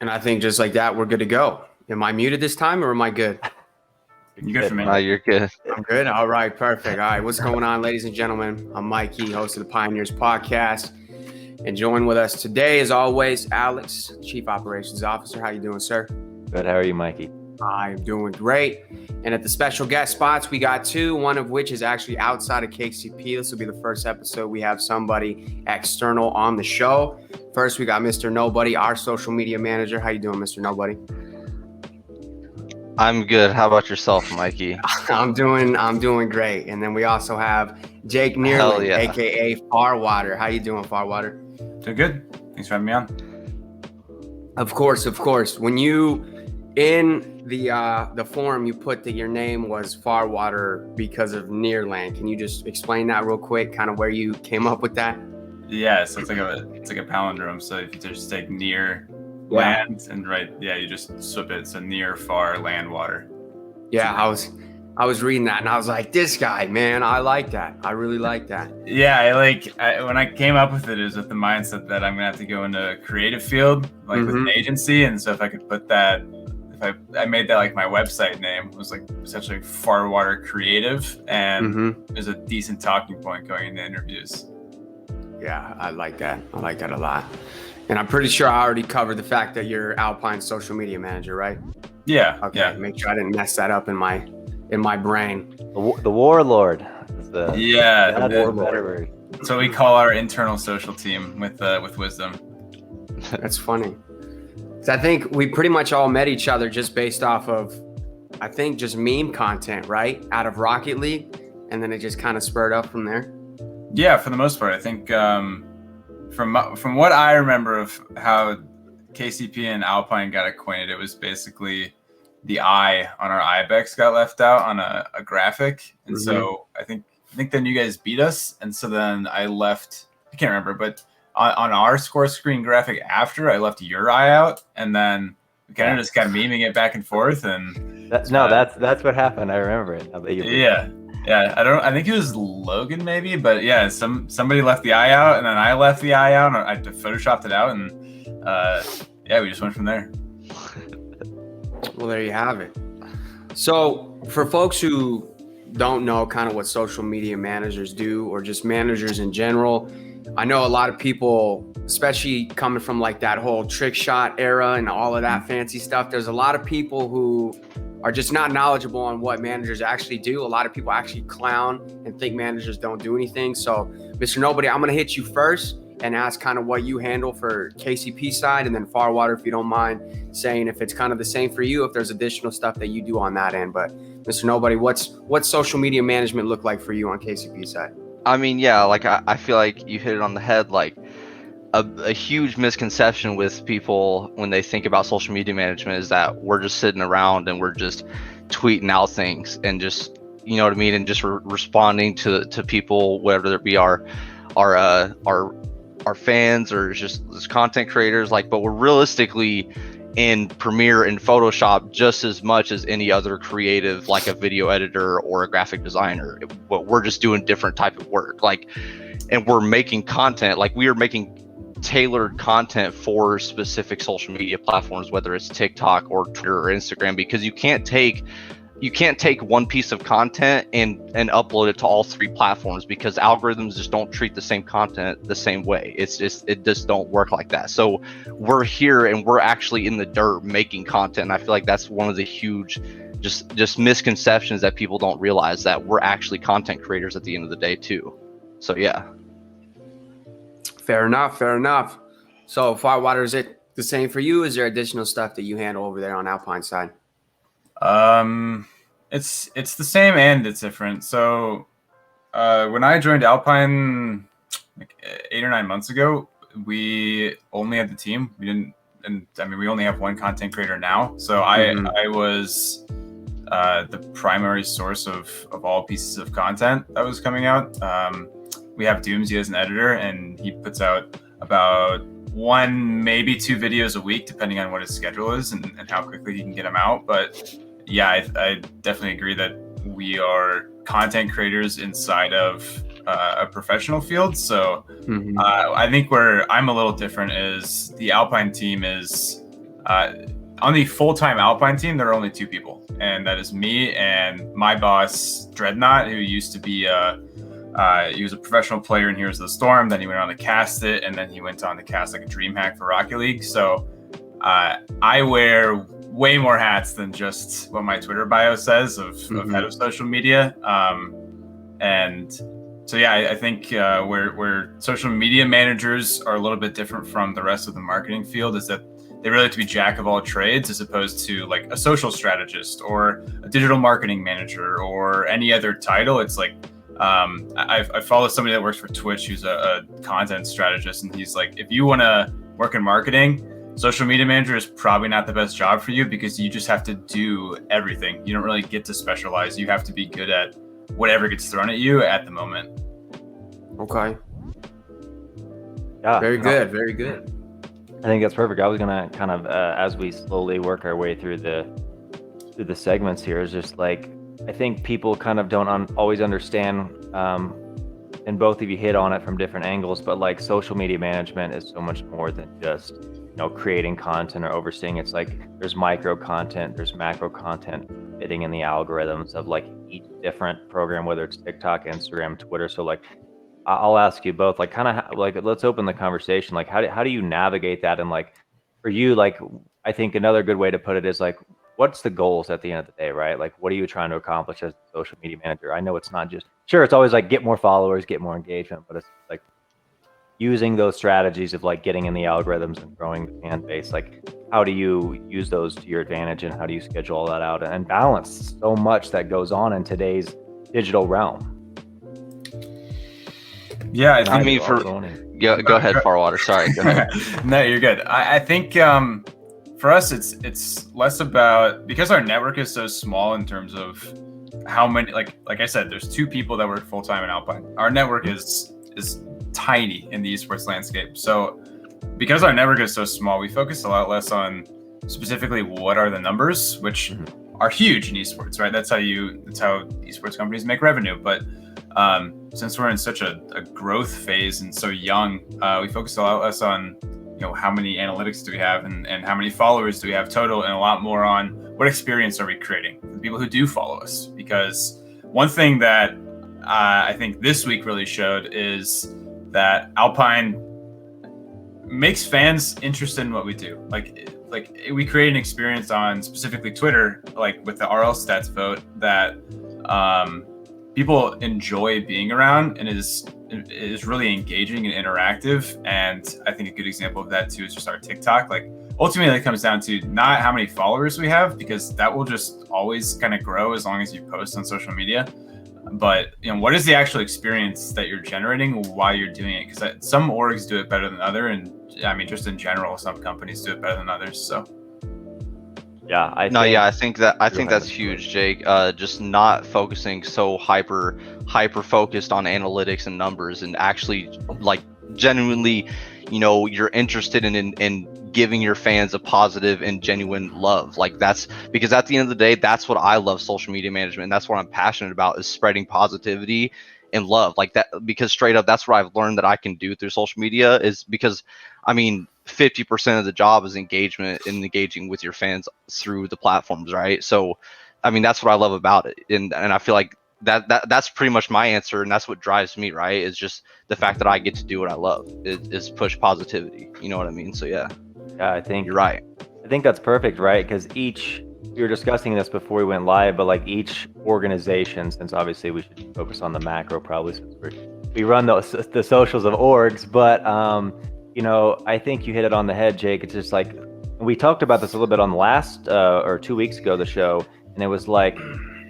And I think just like that, we're good to go. Am I muted this time or am I good? You good for me? You're good. I'm good. All right, perfect. All right, what's going on, ladies and gentlemen? I'm Mikey, host of the Pioneers Podcast. And join with us today, as always, Alex, Chief Operations Officer. How you doing, sir? Good. How are you, Mikey? I'm doing great. And at the special guest spots, we got two, one of which is actually outside of KCP. This will be the first episode we have somebody external on the show. First, we got MrNobody, our social media manager. How you doing, MrNobody? I'm good. How about yourself, Mikey? I'm doing great. And then we also have Jake Neerlin, aka Farwater. How you doing, Farwater? Doing good. Thanks for having me on. Of course. When you in the forum, you put that your name was Farwater because of Neerland. Can you just explain that real quick? Kind of where you came up with that? Yeah, so it's like a palindrome. So if you just take near land and you just swip it. So near, far, land, water. Yeah, I was reading that and I was like, this guy, man, I like that. I really like that. Yeah, when I came up with it was with the mindset that I'm gonna have to go into a creative field, like with an agency, and so if I could put that, if I made that like my website name, it was like essentially Farwater Creative, and there's a decent talking point going into interviews. Yeah, I like that. I like that a lot. And I'm pretty sure I already covered the fact that you're Alpine's social media manager, right? Yeah. Okay. Yeah. Make sure I didn't mess that up in my brain. The warlord. Warlord. So we call our internal social team with wisdom. That's funny. So I think we pretty much all met each other just based off of, I think, just meme content, right? Out of Rocket League, and then it just kind of spurred up from there. Yeah, for the most part, I think from what I remember of how KCP and Alpine got acquainted, it was basically the I on our ibex got left out on a graphic, and so I think then you guys beat us, and so then I left. I can't remember, but on our score screen graphic after, I left your eye out, and then we kind of just got memeing it back and forth, and that's what happened. I remember it. Yeah, I think it was Logan maybe, but yeah, somebody left the eye out, and then I left the eye out, and I photoshopped it out, and we just went from there. Well, there you have it. So for folks who don't know kind of what social media managers do, or just managers in general, I know a lot of people, especially coming from like that whole trick shot era and all of that fancy stuff, there's a lot of people who are just not knowledgeable on what managers actually do. A lot of people actually clown and think managers don't do anything. So MrNobody, I'm gonna hit you first and ask kind of what you handle for KCP side, and then Farwater, if you don't mind saying if it's kind of the same for you, if there's additional stuff that you do on that end. But MrNobody, what's social media management look like for you on KCP side? I mean, yeah, like I feel like you hit it on the head. Like a huge misconception with people when they think about social media management is that we're just sitting around and we're just tweeting out things and just, you know what I mean, and just responding to people, whether it be our fans or just content creators. Like, but we're realistically in Premiere and Photoshop just as much as any other creative, like a video editor or a graphic designer. But we're just doing different type of work. Like, and we're making content. Like, we are making tailored content for specific social media platforms, whether it's TikTok or Twitter or Instagram, because you can't take one piece of content and upload it to all three platforms, because algorithms just don't treat the same content the same way. It just don't work like that. So we're here and we're actually in the dirt making content. And I feel like that's one of the huge just misconceptions that people don't realize, that we're actually content creators at the end of the day too. So yeah. Fair enough. So Farwater, is it the same for you? Is there additional stuff that you handle over there on Alpine side? It's the same and it's different. So when I joined Alpine like 8 or 9 months ago, we only had the team. We only have one content creator now. So I was the primary source of all pieces of content that was coming out. We have Doomsy as an editor, and he puts out about 1, maybe 2 videos a week, depending on what his schedule is and how quickly he can get them out. But yeah, I definitely agree that we are content creators inside of a professional field. So I think where I'm a little different is the Alpine team is On the full-time Alpine team, there are only 2 people, and that is me and my boss, Dreadnought, who used to be he was a professional player in Heroes of the Storm. Then he went on to cast it, and then he went on to cast like a DreamHack for Rocket League. So I wear way more hats than just what my Twitter bio says of head of social media. And so, yeah, I think where social media managers are a little bit different from the rest of the marketing field is that they really have to be jack of all trades, as opposed to like a social strategist or a digital marketing manager or any other title. It's like, I follow somebody that works for Twitch who's a content strategist, and he's like, if you want to work in marketing, social media manager is probably not the best job for you, because you just have to do everything. You don't really get to specialize. You have to be good at whatever gets thrown at you at the moment. Okay. Yeah. Very good. Very good. I think that's perfect. I was gonna kind of, as we slowly work our way through the segments here, is just like, I think people kind of don't always understand, and both of you hit on it from different angles, but like social media management is so much more than just, creating content or overseeing. It's like there's micro content, there's macro content fitting in the algorithms of like each different program, whether it's TikTok, Instagram, Twitter. So like, I'll ask you both, like, kind of like, let's open the conversation. Like, how do you navigate that? And like, for you, like, I think another good way to put it is like, what's the goals at the end of the day, right? Like, what are you trying to accomplish as a social media manager? I know it's not just, sure, it's always like get more followers, get more engagement, but it's like using those strategies of like getting in the algorithms and growing the fan base. Like, how do you use those to your advantage, and how do you schedule all that out and balance so much that goes on in today's digital realm? Yeah, I mean, go ahead, Farwater. Sorry, go ahead. No, you're good. I think for us, it's less about, because our network is so small in terms of how many. Like I said, there's 2 people that work full time in Alpine. Our network is tiny in the esports landscape. So because our network is so small, we focus a lot less on specifically what are the numbers, which are huge in esports, right? That's how esports companies make revenue. But since we're in such a growth phase and so young, we focus a lot less on how many analytics do we have and how many followers do we have total, and a lot more on what experience are we creating for the people who do follow us. Because one thing that I think this week really showed is that Alpine makes fans interested in what we do. Like we create an experience on specifically Twitter, like with the RL stats vote, that people enjoy being around, and is really engaging and interactive. And I think a good example of that too is just our TikTok. Like, ultimately it comes down to not how many followers we have, because that will just always kind of grow as long as you post on social media. But what is the actual experience that you're generating while you're doing it? Because some orgs do it better than other, and I mean, just in general, some companies do it better than others. So yeah, I think that's huge, Jake. Just not focusing so hyper focused on analytics and numbers, and actually like genuinely, you're interested in giving your fans a positive and genuine love. Like, that's because at the end of the day, that's what I love social media management, and that's what I'm passionate about, is spreading positivity and love like that. Because straight up, that's what I've learned that I can do through social media, is because, I mean, 50% of the job is engagement and engaging with your fans through the platforms, right? So, I mean, that's what I love about it, and I feel like that's pretty much my answer, and that's what drives me, right? Is just the fact that I get to do what I love, is push positivity. You know what I mean? So yeah, I think you're right. I think that's perfect, right? Because we were discussing this before we went live, but like each organization, since obviously we should focus on the macro probably, since we run the socials of orgs, but I think you hit it on the head, Jake. It's just like, we talked about this a little bit on the last or 2 weeks ago, the show, and it was like,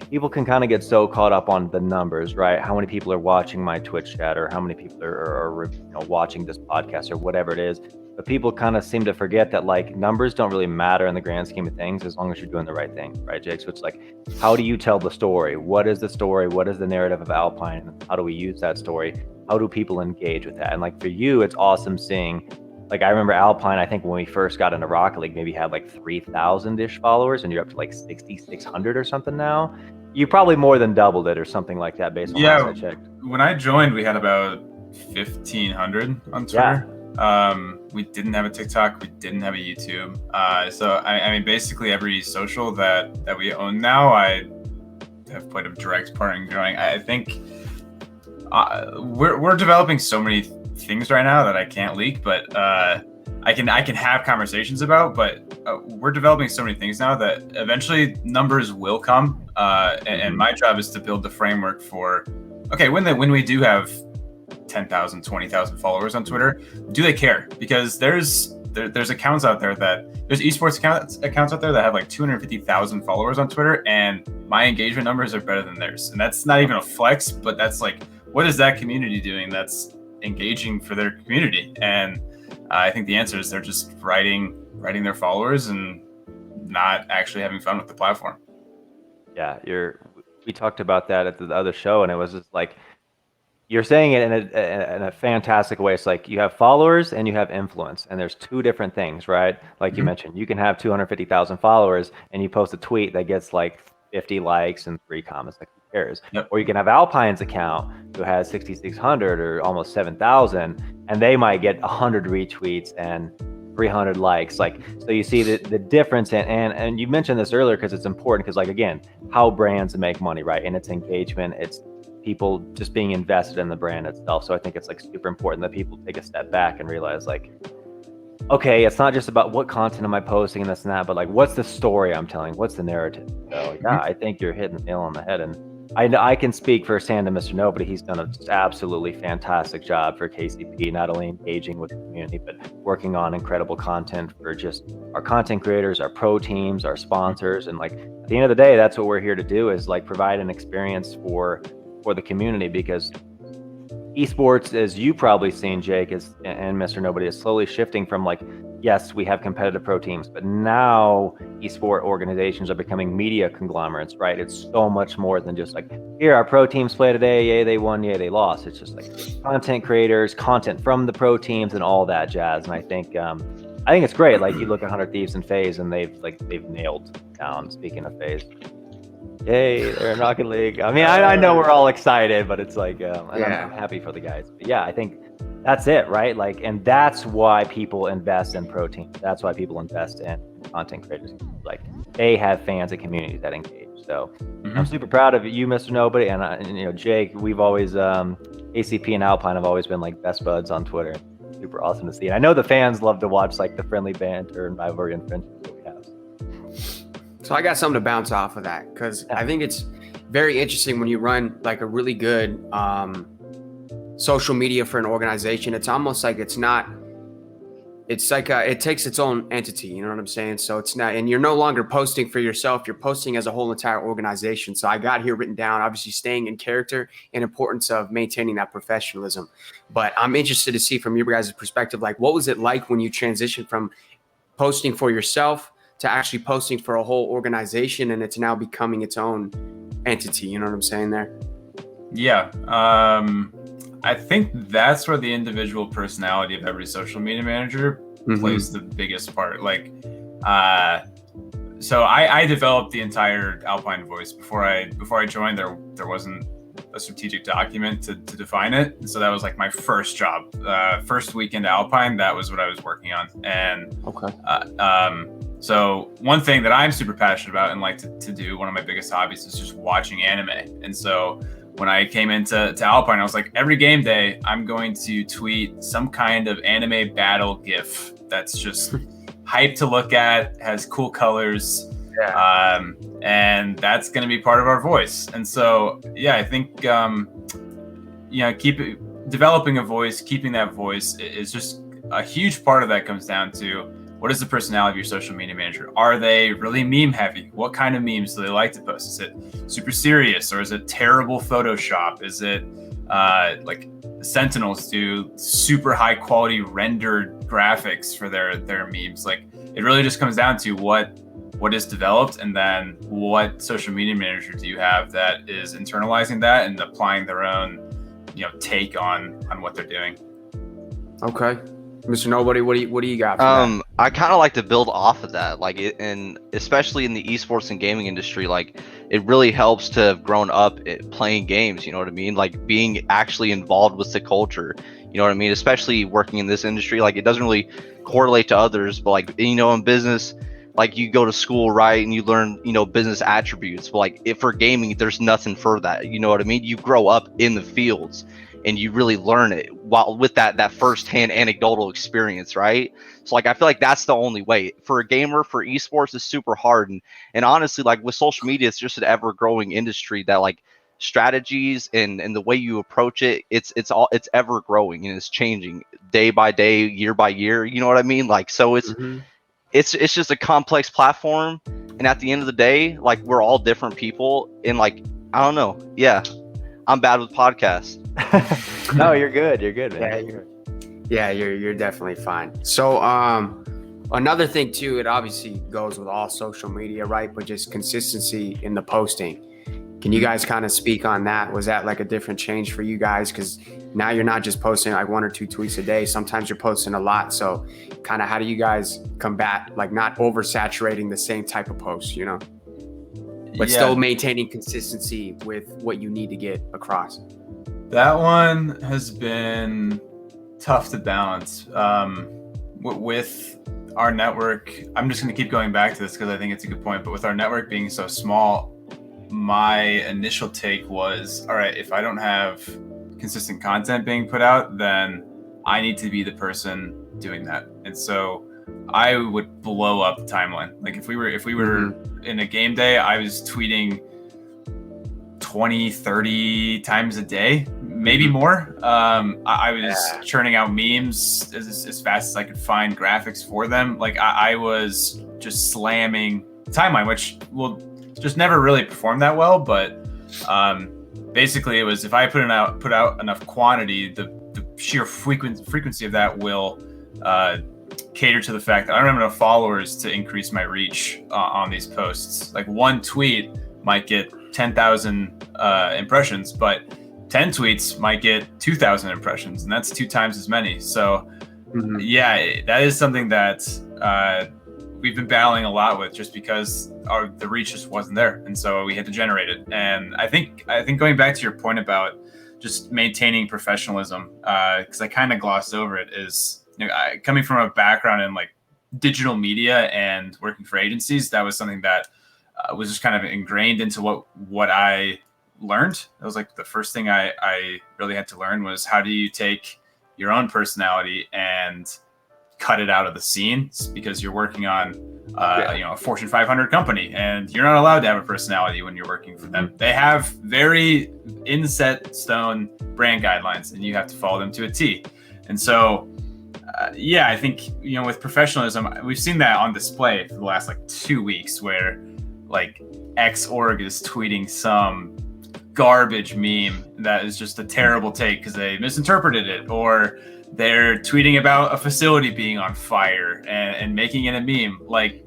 people can kind of get so caught up on the numbers, right? How many people are watching my Twitch chat, or how many people are watching this podcast, or whatever it is. But people kind of seem to forget that like numbers don't really matter in the grand scheme of things, as long as you're doing the right thing, right, Jake? So it's like, how do you tell the story? What is the story? What is the narrative of Alpine? How do we use that story? How do people engage with that? And like for you, it's awesome seeing, like, I remember Alpine, I think when we first got into Rocket League, maybe had like 3,000-ish followers, and you're up to like 6,600 or something now. You probably more than doubled it or something like that based on last I checked. When I joined, we had about 1,500 on Twitter. We didn't have a TikTok. We didn't have a YouTube. So I mean, basically every social that we own now, I have played a direct part in growing. I think we're developing so many things right now that I can't leak, but I can have conversations about. But we're developing so many things now that eventually numbers will come. And my job is to build the framework for, okay, when we do have 10,000, 20,000 followers on Twitter, do they care? Because there's accounts out there there's esports accounts out there that have like 250,000 followers on Twitter, and my engagement numbers are better than theirs. And that's not even a flex, but that's like, what is that community doing that's engaging for their community? And I think the answer is they're just writing their followers and not actually having fun with the platform. Yeah, we talked about that at the other show, and it was just like, you're saying it in a fantastic way. It's like you have followers and you have influence, and there's two different things, right? Like you mentioned, you can have 250,000 followers and you post a tweet that gets like 50 likes and 3 comments. Like, who cares? Yep. Or you can have Alpine's account who has 6,600 or almost 7,000, and they might get 100 retweets and 300 likes. Like, so you see the difference. And you mentioned this earlier because it's important, because like, again, how brands make money, right? And it's engagement, it's people just being invested in the brand itself. So I think it's like super important that people take a step back and realize, like, okay, it's not just about what content am I posting and this and that, but like, what's the story I'm telling? What's the narrative? So yeah, I think you're hitting the nail on the head. And I can speak firsthand to MrNobody. He's done an absolutely fantastic job for KCP, not only engaging with the community, but working on incredible content for just our content creators, our pro teams, our sponsors. And like, at the end of the day, that's what we're here to do, is like provide an experience for the community, because esports, as you probably seen, Jake, and MrNobody, is slowly shifting from like, yes, we have competitive pro teams, but now esport organizations are becoming media conglomerates, right? It's so much more than just like, here, our pro teams play today, yay, they won, yay, they lost. It's just like content creators, content from the pro teams, and all that jazz. And I think it's great. Like, you look at 100 Thieves and FaZe, and they've nailed down. Speaking of FaZe, yay, they're in Rocket League. I mean, I know we're all excited, but it's like, I'm happy for the guys. But yeah, I think that's it, right? Like, and that's why people invest in pro teams. That's why people invest in content creators. Like, they have fans and communities that engage. So I'm super proud of you, MrNobody, and you know, Jake. We've always ACP and Alpine have always been like best buds on Twitter. Super awesome to see. And I know the fans love to watch like the friendly banter and rivalry and friendship that we have. So I got something to bounce off of that, because I think it's very interesting when you run like a really good social media for an organization. It's almost like it's like it takes its own entity, you know what I'm saying? So it's not, and you're no longer posting for yourself, you're posting as a whole entire organization. So I got here written down, obviously staying in character and importance of maintaining that professionalism. But I'm interested to see from your guys' perspective, like, what was it like when you transitioned from posting for yourself to actually posting for a whole organization, and it's now becoming its own entity? You know what I'm saying there? Yeah. I think that's where the individual personality of every social media manager plays the biggest part. Like, so I developed the entire Alpine voice before I joined. There wasn't a strategic document to define it, and so that was like my first job. First week into Alpine, that was what I was working on. And so one thing that I'm super passionate about and like to do, one of my biggest hobbies, is just watching anime. And so when I came into Alpine, I was like, every game day, I'm going to tweet some kind of anime battle GIF that's just hype to look at, has cool colors, and that's going to be part of our voice. And so, yeah, I think, developing a voice, keeping that voice is just a huge part of that. Comes down to, what is the personality of your social media manager? Are they really meme heavy? What kind of memes do they like to post? Is it super serious, or is it terrible Photoshop? Is it like Sentinels do super high quality rendered graphics for their memes? Like, it really just comes down to what is developed, and then what social media manager do you have that is internalizing that and applying their own, take on what they're doing. Okay. MrNobody, what do you got for that? I kind of like to build off of that, like, and especially in the esports and gaming industry, like, it really helps to have grown up playing games, you know what I mean? Like, being actually involved with the culture. You know what I mean? Especially working in this industry, like it doesn't really correlate to others, but like, you know, in business, like you go to school, right, and you learn, you know, business attributes, but like if for gaming, there's nothing for that. You know what I mean? You grow up in the fields and you really learn it while with that firsthand anecdotal experience, right? So like I feel like that's the only way. For a gamer, for esports, it's super hard. And honestly, like with social media, it's just an ever growing industry that like strategies and the way you approach it, it's ever growing and it's changing day by day, year by year. You know what I mean? Like so it's just a complex platform, and at the end of the day, like we're all different people, and like I don't know, yeah, I'm bad with podcasts. No, you're good. You're good, man. You're definitely fine. So another thing too, it obviously goes with all social media, right? But just consistency in the posting. Can you guys kind of speak on that? Was that like a different change for you guys? Because now you're not just posting like 1 or 2 tweets a day. Sometimes you're posting a lot. So kind of how do you guys combat like not oversaturating the same type of posts, you know, but still maintaining consistency with what you need to get across? That one has been tough to balance. With our network, I'm just going to keep going back to this because I think it's a good point, but with our network being so small, my initial take was, all right, if I don't have consistent content being put out, then I need to be the person doing that. And so I would blow up the timeline. Like if we were in a game day, I was tweeting 20, 30 times a day, maybe more. I was churning out memes as fast as I could find graphics for them. Like I was just slamming the timeline, which will just never really performed that well, but basically it was if I put out enough quantity, the sheer frequency of that will cater to the fact that I don't have enough followers to increase my reach on these posts. Like one tweet might get 10,000 impressions, but 10 tweets might get 2,000 impressions, and that's 2 times as many. So yeah, that is something that we've been battling a lot with, just because the reach just wasn't there, and so we had to generate it. And I think going back to your point about just maintaining professionalism, because I kind of glossed over it, is, you know, coming from a background in like digital media and working for agencies, that was something that was just kind of ingrained into what I learned. It was like the first thing I really had to learn was, how do you take your own personality and cut it out of the scene, because you're working on a Fortune 500 company, and you're not allowed to have a personality when you're working for them. They have very inset stone brand guidelines, and you have to follow them to a T. And so I think, you know, with professionalism, we've seen that on display for the last like 2 weeks, where like X org is tweeting some garbage meme that is just a terrible take because they misinterpreted it, or they're tweeting about a facility being on fire and making it a meme. Like,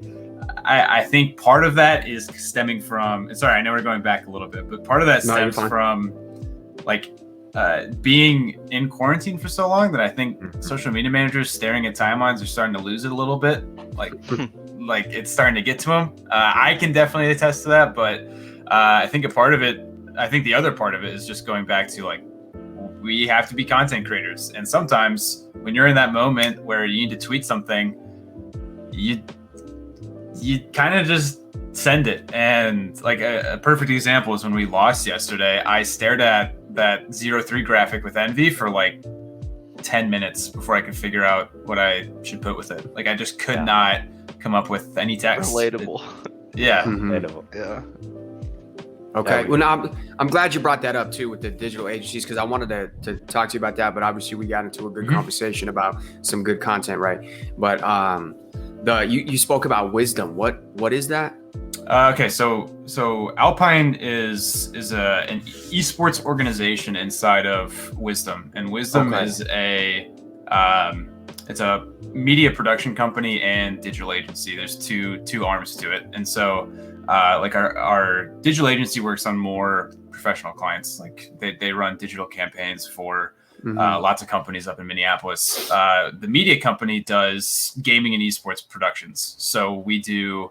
I think part of that is stemming from, sorry, I know we're going back a little bit, but part of that stems from like being in quarantine for so long, that I think social media managers staring at timelines are starting to lose it a little bit. Like, like it's starting to get to them. I can definitely attest to that, but I think the other part of it is just going back to like, we have to be content creators, and sometimes when you're in that moment where you need to tweet something, you kind of just send it. And like a perfect example is when we lost yesterday, I stared at that 0-3 graphic with envy for like 10 minutes before I could figure out what I should put with it. Like I just could not come up with any text. Relatable. Relatable. Yeah. Okay. Well, now I'm glad you brought that up too with the digital agencies, because I wanted to talk to you about that, but obviously we got into a good conversation about some good content, right? But you spoke about Wisdom. What is that? Okay, so Alpine is an esports organization inside of Wisdom, and Wisdom is it's a media production company and digital agency. There's two arms to it, and so like our digital agency works on more professional clients. Like they run digital campaigns for lots of companies up in Minneapolis. The media company does gaming and esports productions. So we do.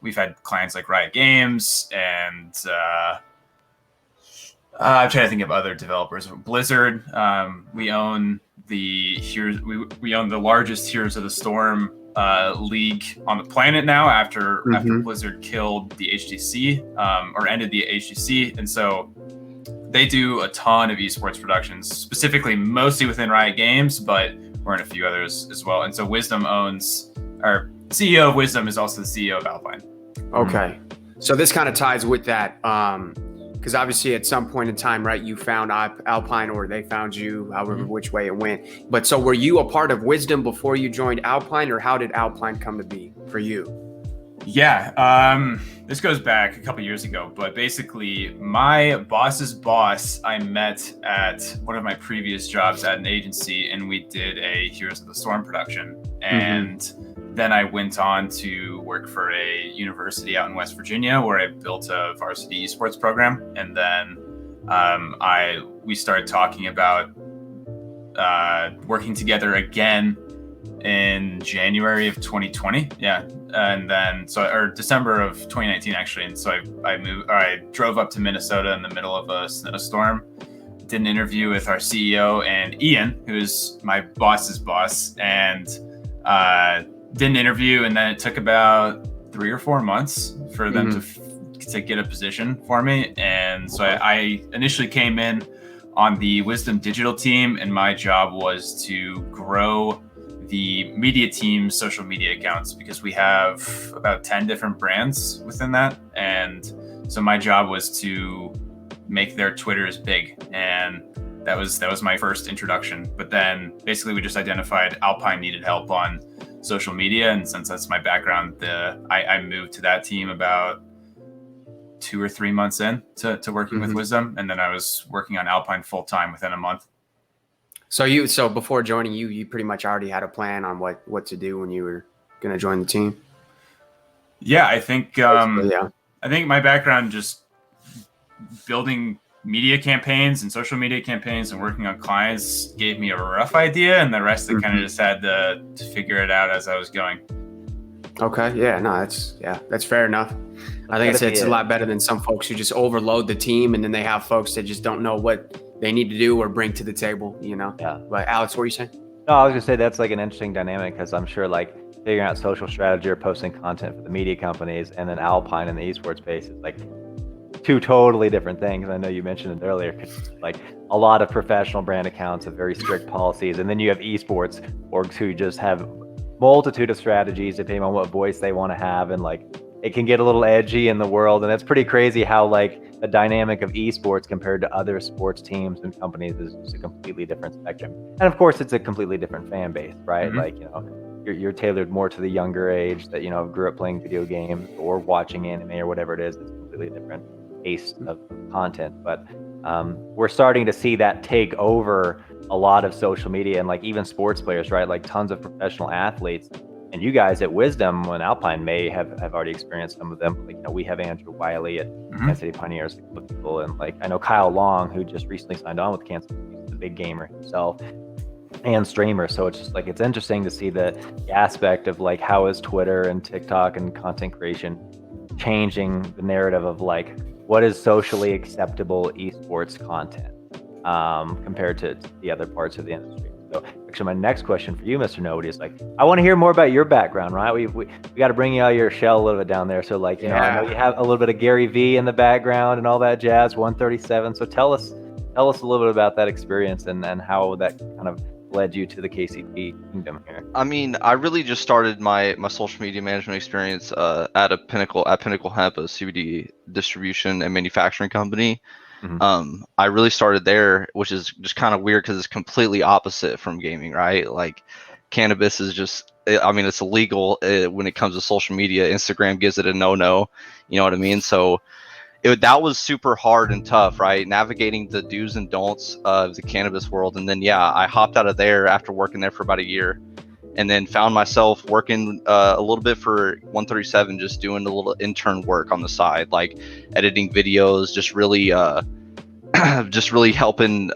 We've had clients like Riot Games and I'm trying to think of other developers. Blizzard. We own we own the largest Heroes of the Storm league on the planet now after Blizzard killed the HGC or ended the HGC, and so they do a ton of esports productions, specifically mostly within Riot Games, but we're in a few others as well. And so Wisdom our CEO of Wisdom is also the CEO of Alpine. Okay. So this kind of ties with that. Because obviously at some point in time, right, you found Alpine, or they found you, however which way it went. But so were you a part of Wisdom before you joined Alpine, or how did Alpine come to be for you? Yeah, this goes back a couple years ago, but basically my boss's boss I met at one of my previous jobs at an agency, and we did a Heroes of the Storm production. And then I went on to work for a university out in West Virginia where I built a varsity esports program. And then we started talking about working together again in January of 2020. Yeah. And then, or December of 2019, actually. And so I drove up to Minnesota in the middle of a snowstorm, did an interview with our CEO and Ian, who's my boss's boss, and did an interview. And then it took about 3 or 4 months for them to get a position for me. And so I initially came in on the Wisdom Digital team, and my job was to grow the media team's social media accounts, because we have about 10 different brands within that. And so my job was to make their Twitters big. And that was my first introduction. But then basically we just identified Alpine needed help on social media. And since that's my background, I moved to that team about 2 or 3 months in to working with Wisdom. And then I was working on Alpine full time within a month. So before joining you pretty much already had a plan on what to do when you were going to join the team? Yeah, I think I think my background, just building media campaigns and social media campaigns and working on clients, gave me a rough idea, and the rest I kind of just had to figure it out as I was going. Okay. Yeah, no, that's fair enough. I think it's a lot better than some folks who just overload the team, and then they have folks that just don't know what they need to do or bring to the table, you know? Yeah. But Alex, what were you saying? No, I was gonna say that's like an interesting dynamic, because I'm sure like figuring out social strategy or posting content for the media companies, and then Alpine in the esports space is like 2 totally different things. I know you mentioned it earlier, 'cause like a lot of professional brand accounts have very strict policies, and then you have esports orgs who just have multitude of strategies depending on what voice they want to have, and like it can get a little edgy in the world. And it's pretty crazy how like the dynamic of esports compared to other sports teams and companies is just a completely different spectrum. And of course it's a completely different fan base, right? Like, you know, you're tailored more to the younger age that, you know, grew up playing video games or watching anime or whatever it is. It's a completely different taste of content. But we're starting to see that take over a lot of social media, and like even sports players, right? Like tons of professional athletes. And you guys at Wisdom and Alpine may have already experienced some of them. Like, you know, we have Andrew Wiley at Kansas City Pioneers with people, and like I know Kyle Long, who just recently signed on with Kansas City. He's a big gamer himself and streamer. So it's just like it's interesting to see the aspect of like how is Twitter and TikTok and content creation changing the narrative of like what is socially acceptable esports content compared to the other parts of the industry. So actually my next question for you, MrNobody, is like, I want to hear more about your background, right? We got to bring you out of your shell a little bit down there. So like, you know, I know you have a little bit of Gary V in the background and all that jazz, 137. So tell us a little bit about that experience and how that kind of led you to the KCP kingdom here. I mean, I really just started my social media management experience at Pinnacle Hemp, a CBD distribution and manufacturing company. I really started there, which is just kind of weird because it's completely opposite from gaming, right? Like cannabis is just, I mean, it's illegal when it comes to social media. Instagram gives it a no, you know what I mean? So that was super hard and tough, right? Navigating the do's and don'ts of the cannabis world. And then, I hopped out of there after working there for about a year, and then found myself working a little bit for 137, just doing a little intern work on the side, like editing videos, just really helping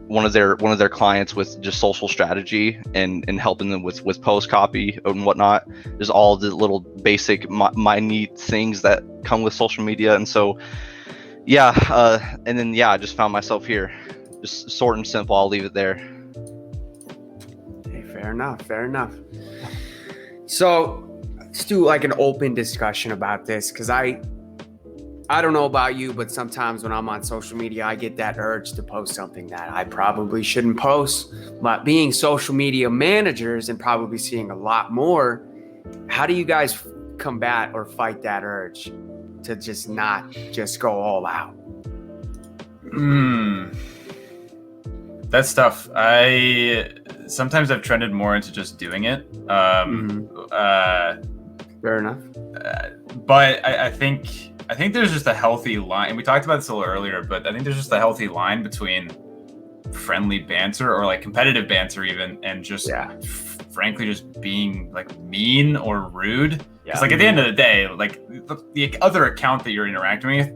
one of their clients with just social strategy and helping them with post copy and whatnot. There's all the little basic minute things that come with social media. And so Yeah, and then I just found myself here. Just short and simple. I'll leave it there. Hey, fair enough. Fair enough. So let's do like an open discussion about this, because I don't know about you, but sometimes when I'm on social media, I get that urge to post something that I probably shouldn't post. But being social media managers and probably seeing a lot more, how do you guys combat or fight that urge to just not just go all out? That's tough. Sometimes I've trended more into just doing it. Fair enough. But I think there's just a healthy line, and we talked about this a little earlier, but I think there's just a healthy line between friendly banter or like competitive banter even, and just frankly just being like mean or rude. Because like at the end of the day, like the other account that you're interacting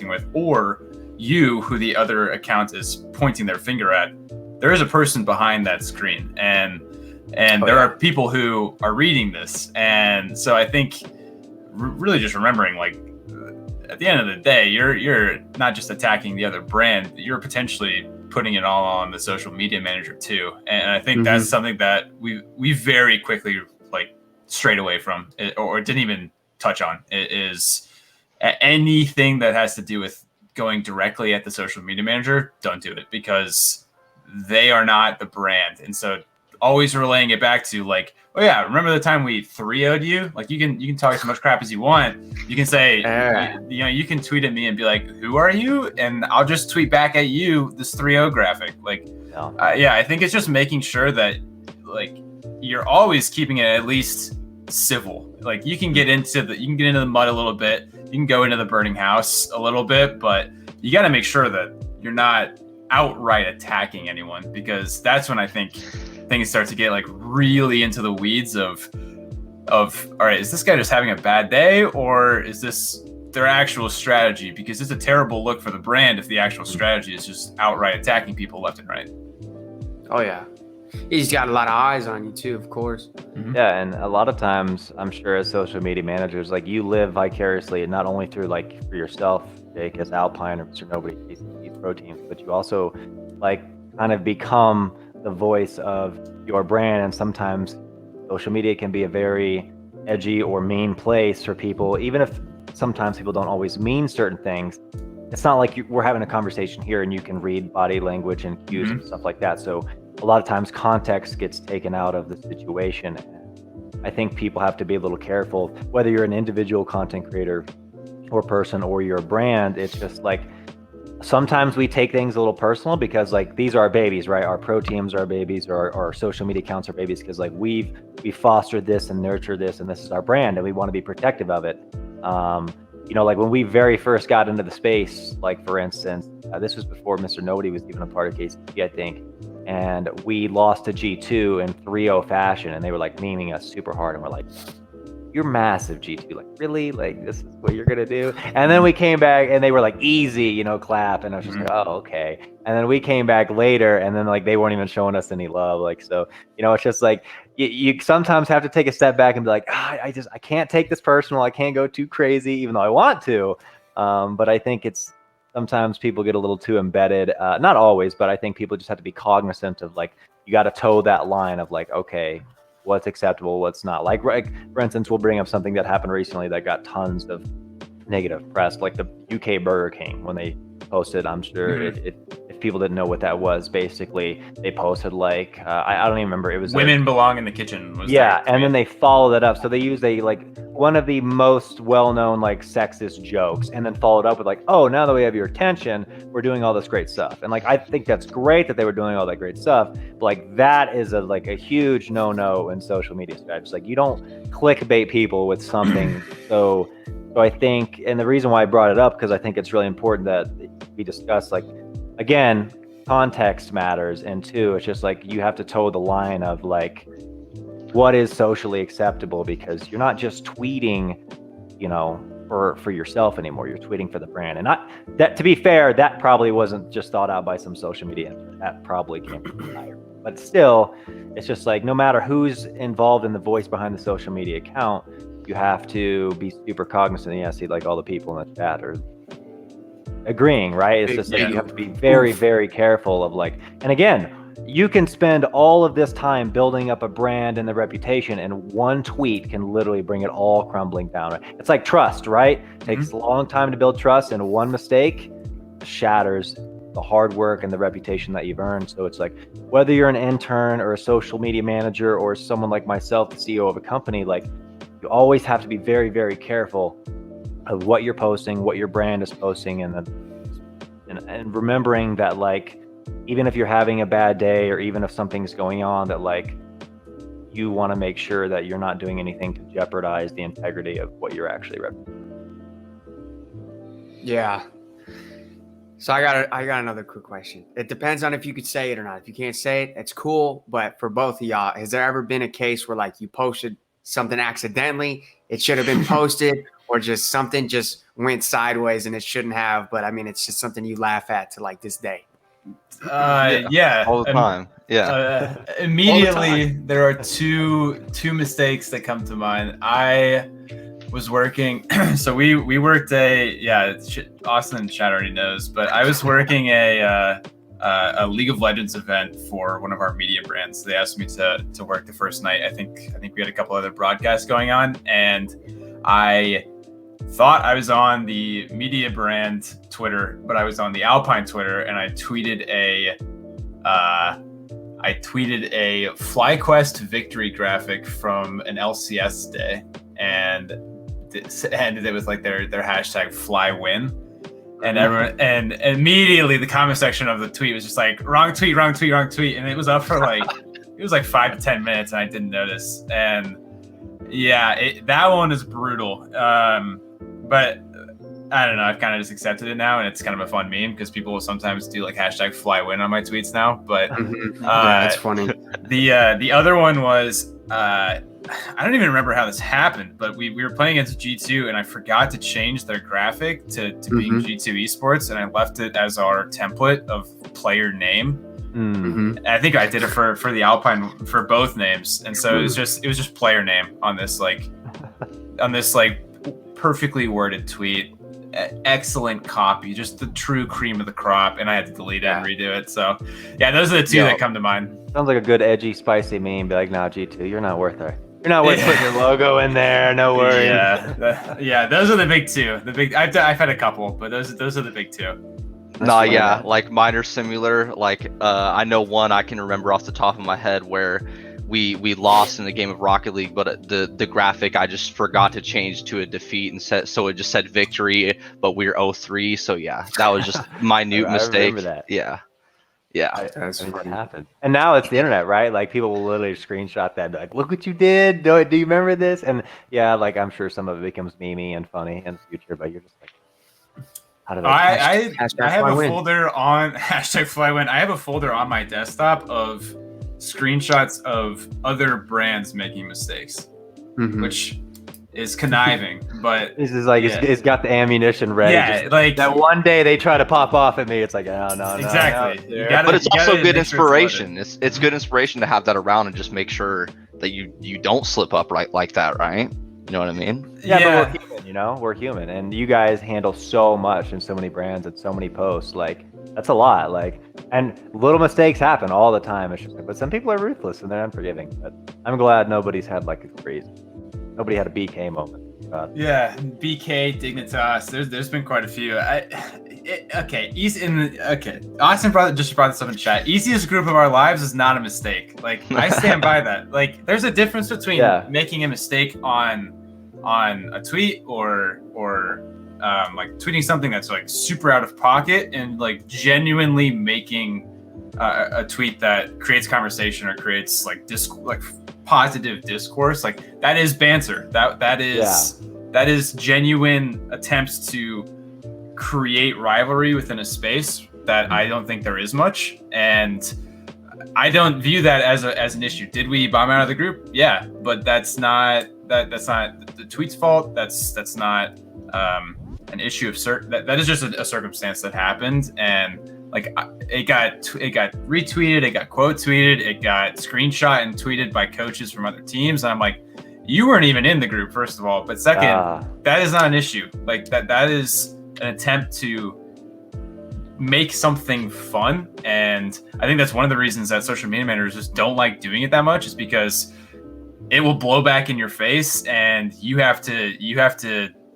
with, or you who the other account is pointing their finger at, there is a person behind that screen, and there are people who are reading this. And so I think really just remembering, like, at the end of the day, you're not just attacking the other brand, you're potentially putting it all on the social media manager too. And I think that's something that we very quickly like strayed away from, or didn't even touch on. It is anything that has to do with going directly at the social media manager, don't do it, because they are not the brand. And so always relaying it back to like, oh yeah, remember the time we 3-0'd you? Like you can talk as much crap as you want. You can say, you can tweet at me and be like, who are you? And I'll just tweet back at you this 3-0 graphic. Like, I think it's just making sure that like you're always keeping it at least civil. Like you can get into the mud a little bit. You can go into the burning house a little bit, but you got to make sure that you're not outright attacking anyone, because that's when I think things start to get like really into the weeds of all right, is this guy just having a bad day, or is this their actual strategy? Because it's a terrible look for the brand if the actual strategy is just outright attacking people left and right. Oh yeah. He's got a lot of eyes on you too, of course. Yeah, and a lot of times, I'm sure as social media managers, like you live vicariously, not only through like for yourself, Jake, as Alpine or MrNobody, these pro teams, but you also like kind of become the voice of your brand. And sometimes social media can be a very edgy or mean place for people, even if sometimes people don't always mean certain things. It's not like we're having a conversation here and you can read body language and cues and stuff like that. So a lot of times context gets taken out of the situation. I think people have to be a little careful, whether you're an individual content creator or person or you're a brand. It's just like sometimes we take things a little personal because like these are our babies, right? Our pro teams are our babies, or our social media accounts are babies, because like we fostered this and nurtured this, and this is our brand, and we want to be protective of it. Like when we very first got into the space, like for instance, this was before MrNobody was even a part of KCP, I think. And we lost to G2 in 3-0 fashion, and they were like memeing us super hard, and we're like, you're massive, G2, like really, like this is what you're gonna do? And then we came back and they were like easy, clap, and I was just like, oh, okay. And then we came back later, and then like they weren't even showing us any love. Like, so it's just like you sometimes have to take a step back and be like, I can't take this personal, I can't go too crazy, even though I want to. But I think it's sometimes people get a little too embedded. Not always, but I think people just have to be cognizant of like, you got to toe that line of like, okay, what's acceptable, what's not. Like, for instance, we'll bring up something that happened recently that got tons of negative press, like the UK Burger King, when they posted, I'm sure if people didn't know what that was, basically they posted like, I don't even remember, it was women belong in the kitchen. And then they followed it up. So they used one of the most well-known like sexist jokes, and then followed up with like, oh, now that we have your attention, we're doing all this great stuff. And like, I think that's great that they were doing all that great stuff, but like that is a huge no-no in social media strategies. Like you don't clickbait people with something. So I think, and the reason why I brought it up, because I think it's really important that we discuss, like, again, context matters, and two, it's just like you have to toe the line of like what is socially acceptable, because you're not just tweeting, for yourself anymore. You're tweeting for the brand. And not that, to be fair, that probably wasn't just thought out by some social media. That probably came from the higher. But still, it's just like no matter who's involved in the voice behind the social media account, you have to be super cognizant. Yeah, see, like all the people in the chat are agreeing, right? It's just like Yeah. you have to be very, very careful of like, and again, you can spend all of this time building up a brand and the reputation, and one tweet can literally bring it all crumbling down. It's like trust, right? It takes a long time to build trust, and one mistake shatters the hard work and the reputation that you've earned. So it's like, whether you're an intern or a social media manager or someone like myself, the CEO of a company, like, you always have to be very, very careful of what you're posting, what your brand is posting, and remembering that, like, even if you're having a bad day or even if something's going on, that like you want to make sure that you're not doing anything to jeopardize the integrity of what you're actually representing. Yeah. So I got another quick question. It depends on if you could say it or not. If you can't say it, it's cool. But for both of y'all, has there ever been a case where like you posted something accidentally, it should have been posted, or just something just went sideways and it shouldn't have? But I mean, it's just something you laugh at to like this day. Yeah, all the time. Yeah. Immediately, there are two mistakes that come to mind. I was working, so we worked Austin and Chad already knows, but I was working a League of Legends event for one of our media brands. They asked me to work the first night. I think we had a couple other broadcasts going on, and I thought I was on the media brand Twitter, but I was on the Alpine Twitter, and I tweeted a FlyQuest victory graphic from an LCS day, and it was like their hashtag FlyWin. And everyone, and immediately the comment section of the tweet was just like, wrong tweet, and it was up for like it was like 5 to 10 minutes, and I didn't notice. And yeah, that one is brutal. But I don't know, I've kind of just accepted it now, and it's kind of a fun meme because people will sometimes do like hashtag FlyWin on my tweets now. But yeah, that's funny. The other one was I don't even remember how this happened, but we were playing against G2, and I forgot to change their graphic to being G2 esports, and I left it as our template of player name. And I think I did it for the Alpine for both names, and so it was just player name on this perfectly worded tweet. Excellent copy, just the true cream of the crop, and I had to delete it and redo it. So yeah, those are the two that come to mind. Sounds like a good edgy, spicy meme. Be like, nah, G2, you're not worth it. You're not worth putting your logo in there. No worries. Yeah, those are the big two. I've had a couple, but those are the big two. Like mine are similar. Like I know one I can remember off the top of my head where we lost in the game of Rocket League, but the graphic I just forgot to change to a defeat, and so it just said victory, but we're 0-3. So yeah, that was just minute mistake. I remember that. Yeah. That's what happened. And now it's the internet, right? Like people will literally screenshot that and be like, look what you did. Do you remember this? And yeah, like I'm sure some of it becomes memey and funny in the future, but you're just like, how did I have a folder on hashtag FlyWin. I have a folder on my desktop of screenshots of other brands making mistakes, which is conniving, but this is like it's got the ammunition ready. Yeah, like that one day they try to pop off at me, it's like no. Exactly. But it's also good inspiration. It's good inspiration to have that around and just make sure that you don't slip up right like that, right? You know what I mean? Yeah. But we're human, we're human, and you guys handle so much and so many brands and so many posts. Like that's a lot. Like, and little mistakes happen all the time. It's just, but some people are ruthless and they're unforgiving. But I'm glad nobody's had like a crazy. Nobody had a BK moment. Yeah, BK, Dignitas. There's been quite a few. Austin just brought this up in chat. Easiest group of our lives is not a mistake. Like I stand by that. Like there's a difference between making a mistake on a tweet or like tweeting something that's like super out of pocket and like genuinely making a tweet that creates conversation or creates like positive discourse. Like that is banter. That is genuine attempts to create rivalry within a space that I don't think there is much, and I don't view that as an issue. Did we bomb out of the group? Yeah, but that's not the tweet's fault. That's not an issue of that is just a circumstance that happened, and like it got retweeted, it got quote tweeted, it got screenshot and tweeted by coaches from other teams, and I'm like, you weren't even in the group, first of all, but second, that is not an issue. Like that is an attempt to make something fun. And I think that's one of the reasons that social media managers just don't like doing it that much, is because it will blow back in your face, and you have to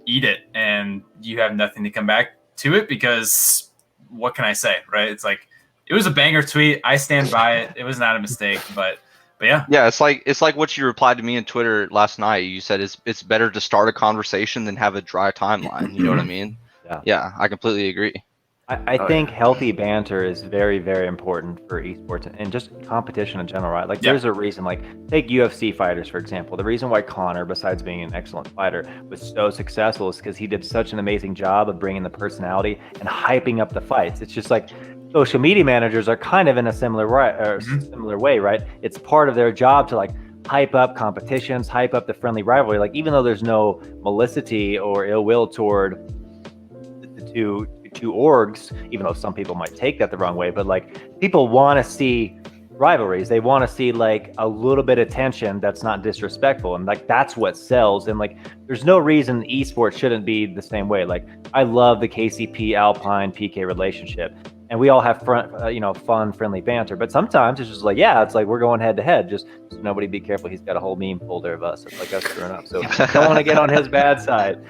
eat it, and you have nothing to come back to it, because what can I say, right? It's like, it was a banger tweet. I stand by it. It was not a mistake, but yeah. Yeah, it's like what you replied to me on Twitter last night. You said it's better to start a conversation than have a dry timeline. You know what I mean? Yeah, I completely agree. I think healthy banter is very, very important for esports and just competition in general, right? Like, there's a reason, like, take UFC fighters, for example. The reason why Connor, besides being an excellent fighter, was so successful is because he did such an amazing job of bringing the personality and hyping up the fights. It's just like social media managers are kind of in a similar way, right? It's part of their job to like hype up competitions, hype up the friendly rivalry. Like, even though there's no malicity or ill will toward the two orgs, even though some people might take that the wrong way, but like, people want to see rivalries. They want to see like a little bit of tension that's not disrespectful, and like, that's what sells. And like, there's no reason esports shouldn't be the same way. Like, I love the KCP Alpine PK relationship, and we all have fun, friendly banter. But sometimes it's just like, it's like we're going head to head. Just nobody be careful. He's got a whole meme folder of us. It's like us screwing up. So don't want to get on his bad side.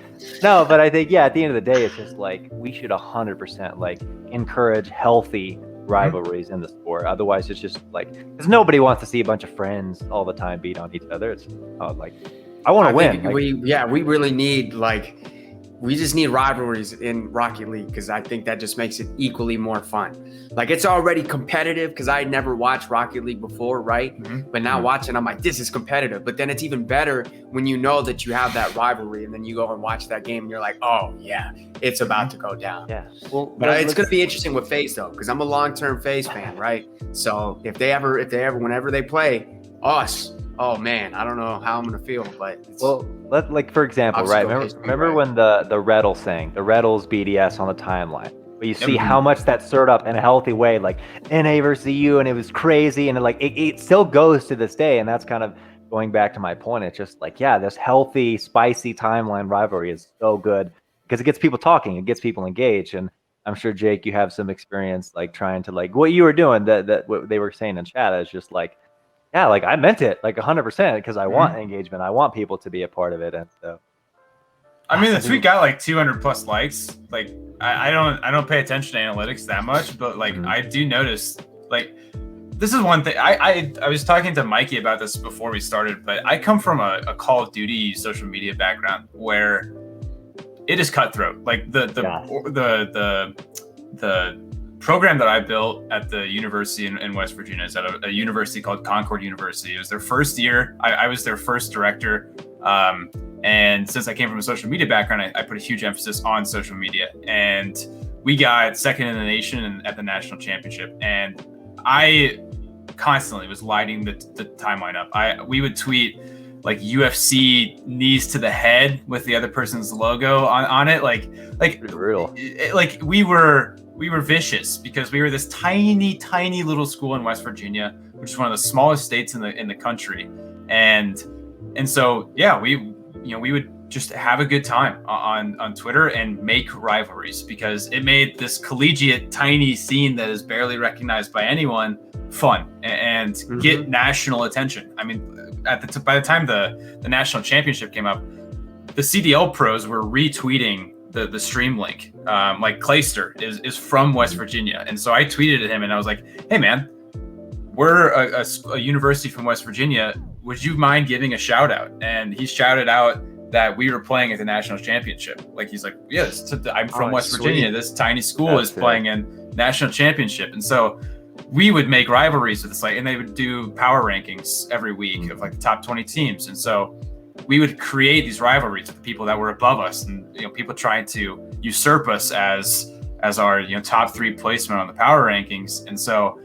No, but I think, at the end of the day, it's just like, we should 100% like encourage healthy rivalries in the sport. Otherwise, it's just like, because nobody wants to see a bunch of friends all the time beat on each other. It's like, I want to win. Like, we really need, like, we just need rivalries in Rocket League, because I think that just makes it equally more fun. Like, it's already competitive because I had never watched Rocket League before, right? But now watching, I'm like, this is competitive. But then it's even better when you know that you have that rivalry, and then you go and watch that game and you're like, oh yeah, it's about to go down. Yeah. Well, but it's going to be interesting with FaZe though, because I'm a long-term FaZe fan, right? So if they ever, whenever they play us, oh man, I don't know how I'm gonna feel, but like, for example, right? Remember when the Reddle sang, the Reddle's BDS on the timeline, but you see how much that stirred up in a healthy way, like NA versus EU, and it was crazy, and it still goes to this day. And that's kind of going back to my point. It's just like, this healthy, spicy timeline rivalry is so good because it gets people talking, it gets people engaged. And I'm sure, Jake, you have some experience like trying to, like, what you were doing, that what they were saying in chat is just like, like, I meant it like 100% because I want engagement. I want people to be a part of it. And so, I mean, the tweet got like 200 plus likes. Like, I don't pay attention to analytics that much, but like, I do notice, like, this is one thing. I was talking to Mikey about this before we started, but I come from a Call of Duty social media background where it is cutthroat. Like, the program that I built at the university in West Virginia is at a university called Concord University. It was their first year. I was their first director. And since I came from a social media background, I put a huge emphasis on social media. And we got second in the nation at the national championship. And I constantly was lighting the timeline up. We would tweet like UFC knees to the head with the other person's logo on it. Like brutal. Like, we were vicious because we were this tiny little school in West Virginia, which is one of the smallest states in the country. And so, we would just have a good time on Twitter and make rivalries, because it made this collegiate tiny scene that is barely recognized by anyone fun and get national attention. I mean, by the time the national championship came up, the CDL pros were retweeting the stream link. Like, Clayster is from West Virginia, and so I tweeted at him and I was like, hey man, we're a university from West Virginia, would you mind giving a shout out? And he shouted out that we were playing at the national championship. Like, he's like, yes, I'm from West Virginia, this tiny school is playing in national championship. And so we would make rivalries with this, like, and they would do power rankings every week of like the top 20 teams. And so we would create these rivalries with people that were above us, and people trying to usurp us as our top 3 placement on the power rankings. And so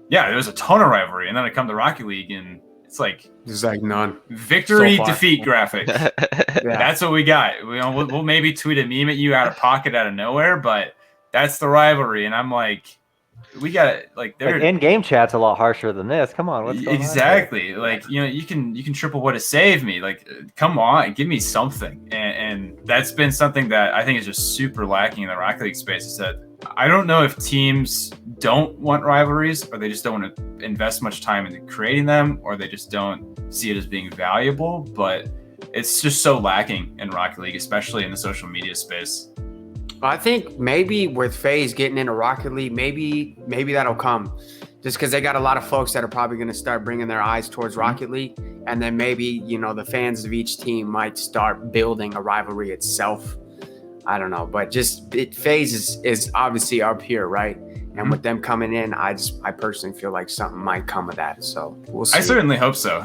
there was a ton of rivalry. And then I come to Rocket League, and it's like none. Victory, defeat graphic. That's what we got. We'll maybe tweet a meme at you out of pocket, out of nowhere, but that's the rivalry. And I'm like, we got it. Like, in-game chat's a lot harsher than this. Come on, what's going exactly. on? Like, you can triple what to save me. Like, come on, give me something. And that's been something that I think is just super lacking in the Rocket League space, is that I don't know if teams don't want rivalries, or they just don't want to invest much time into creating them, or they just don't see it as being valuable. But it's just so lacking in Rocket League, especially in the social media space. I think maybe with FaZe getting into Rocket League, maybe that'll come. Just because they got a lot of folks that are probably going to start bringing their eyes towards Rocket League. And then maybe, you know, the fans of each team might start building a rivalry itself. I don't know. But just FaZe is obviously up here, right? And with them coming in, I personally feel like something might come of that. So we'll see. I certainly hope so.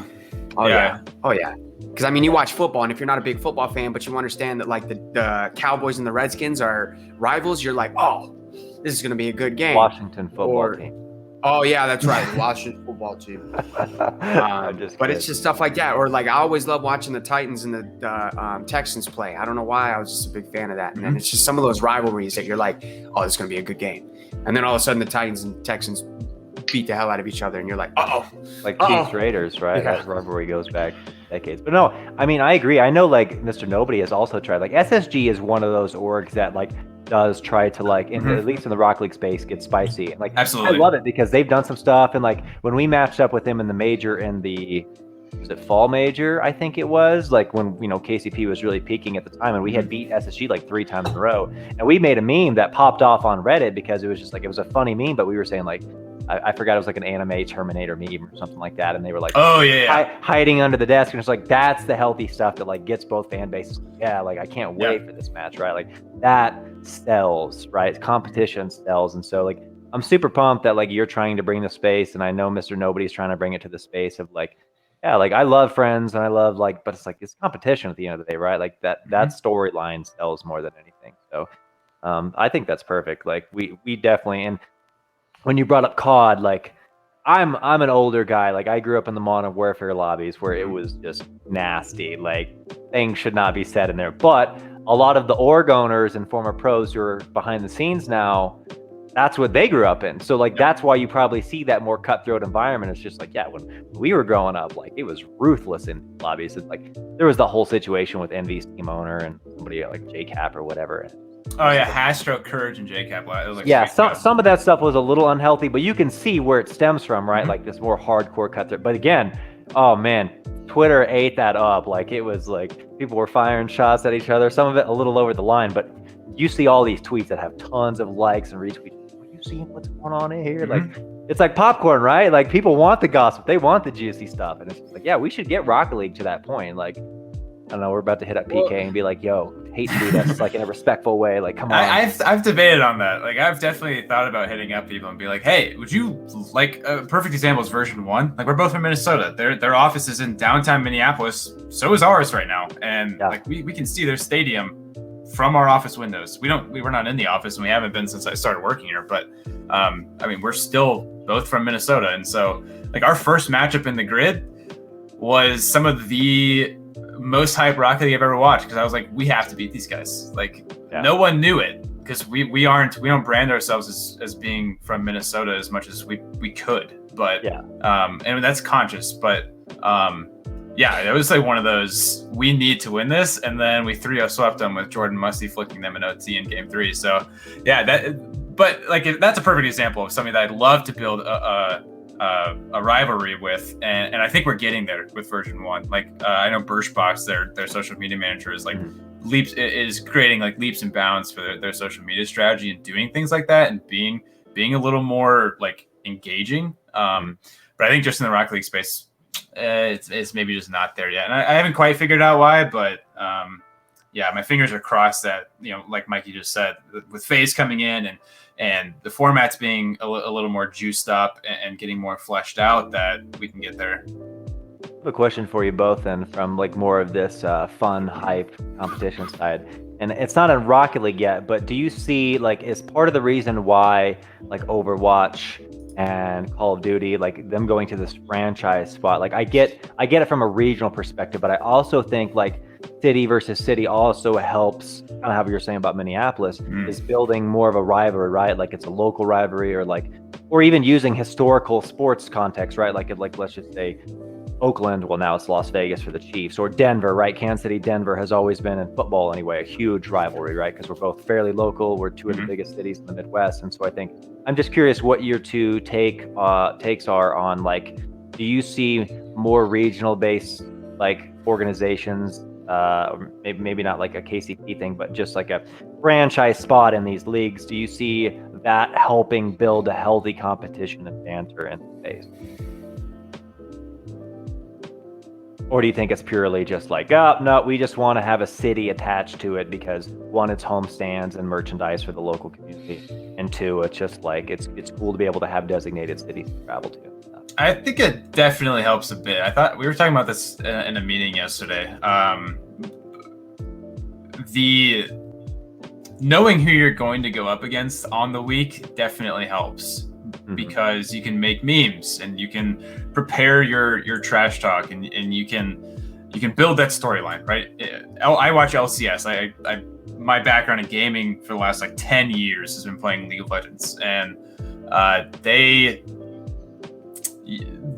Oh, yeah. Oh, yeah. Because, I mean, you watch football, and if you're not a big football fan, but you understand that, like, the Cowboys and the Redskins are rivals, you're like, oh, this is going to be a good game. Washington football team. Oh, yeah, that's right. Washington football team. But it's just stuff like that. Or, like, I always love watching the Titans and the Texans play. I don't know why. I was just a big fan of that. And then it's just some of those rivalries that you're like, oh, this is going to be a good game. And then all of a sudden the Titans and Texans beat the hell out of each other. And you're like, uh-oh. Like Chiefs Raiders, right? Yeah. That rivalry goes back decades. But no, I mean, I agree. I know, like, MrNobody has also tried. Like, SSG is one of those orgs that, like, does try to, like, at least in the Rocket League space, get spicy. And, like, absolutely, I love it because they've done some stuff. And, like, when we matched up with him in the major in the fall major, I think it was, like, when, you know, KCP was really peaking at the time, and we had beat SSG like 3 times in a row. And we made a meme that popped off on Reddit because it was just like, it was a funny meme, but we were saying, like, I forgot, it was like an anime Terminator meme or something like that, and they were like, oh yeah, hiding under the desk, and it's like, that's the healthy stuff that, like, gets both fan bases. Yeah, like, I can't wait for this match, right? Like, that sells, right? Competition sells. And so, like, I'm super pumped that, like, you're trying to bring the space, and I know MrNobody's trying to bring it to the space of, like, yeah, like, I love friends, and I love, like, but it's like, it's competition at the end of the day, right? Like, that storyline sells more than anything. So I think that's perfect. Like, we definitely, and when you brought up COD, like, I'm an older guy. Like, I grew up in the Modern Warfare lobbies where it was just nasty. Like, things should not be said in there. But a lot of the org owners and former pros who are behind the scenes now, that's what they grew up in. So, like, that's why you probably see that more cutthroat environment. It's just like, yeah, when we were growing up, like, it was ruthless in lobbies. It's like, there was the whole situation with Envy's team owner and somebody like JCap or whatever. Oh yeah, Hashtro, Courage, and JCap. Like, yeah, some of that stuff was a little unhealthy, but you can see where it stems from, right? Like, this more hardcore cutthroat. But again, oh man, Twitter ate that up. Like, it was like people were firing shots at each other. Some of it a little over the line, but you see all these tweets that have tons of likes and retweets. Are you seeing what's going on in here? Like, it's like popcorn, right? Like, people want the gossip, they want the juicy stuff, and it's just like, yeah, we should get Rocket League to that point. Like, I don't know, we're about to hit up PK and be like, yo, hate tweet us, like, in a respectful way. Like, come on. I've debated on that. Like, I've definitely thought about hitting up people and be like, hey, would you, like, a perfect example is version 1. Like, we're both from Minnesota. Their office is in downtown Minneapolis. So is ours right now. And like, we can see their stadium from our office windows. We were not in the office, and we haven't been since I started working here. But I mean, we're still both from Minnesota. And so, like, our first matchup in the grid was some of the most hype Rocket League I've ever watched, because I was like, we have to beat these guys. Like, no one knew it, because we don't brand ourselves as being from Minnesota as much as we could, but and that's conscious, but it was like one of those, we need to win this, and then we 3-0 swept them with Jordan Musty flicking them in OT in game 3. So but like, that's a perfect example of something that I'd love to build a rivalry with, and I think we're getting there with version 1. Like, I know Birchbox, their social media manager, is like is creating like leaps and bounds for their social media strategy and doing things like that, and being a little more, like, engaging. But I think just in the Rocket League space, it's maybe just not there yet, and I haven't quite figured out why. But my fingers are crossed that, you know, like Mikey just said, with FaZe coming in and the formats being a little more juiced up and getting more fleshed out, that we can get there. I have a question for you both then, from, like, more of this fun, hype competition side. And it's not in Rocket League yet, but do you see, like, is part of the reason why, like, Overwatch and Call of Duty, like, them going to this franchise spot? Like, I get it from a regional perspective, but I also think, like, city versus city also helps, kind of how you were saying about Minneapolis, is building more of a rivalry, right? Like, it's a local rivalry, or even using historical sports context, right? Like, let's just say Oakland, well, now it's Las Vegas for the Chiefs, or Denver, right? Kansas City, Denver has always been in football anyway, a huge rivalry, right? Because we're both fairly local. We're two of the biggest cities in the Midwest. And so I think, I'm just curious what your two takes are on, like, do you see more regional based like organizations, maybe not like a KCP thing, but just like a franchise spot in these leagues? Do you see that helping build a healthy competition and banter in the space? Or do you think it's purely just like, oh, no, we just want to have a city attached to it because one, it's home stands and merchandise for the local community, and two, it's just like it's cool to be able to have designated cities to travel to? I think it definitely helps a bit. I thought we were talking about this in a meeting yesterday. The knowing who you're going to go up against on the week definitely helps. Because you can make memes and you can prepare your trash talk and you can build that storyline, right? I watch LCS. I my background in gaming for the last like 10 years has been playing League of Legends, and they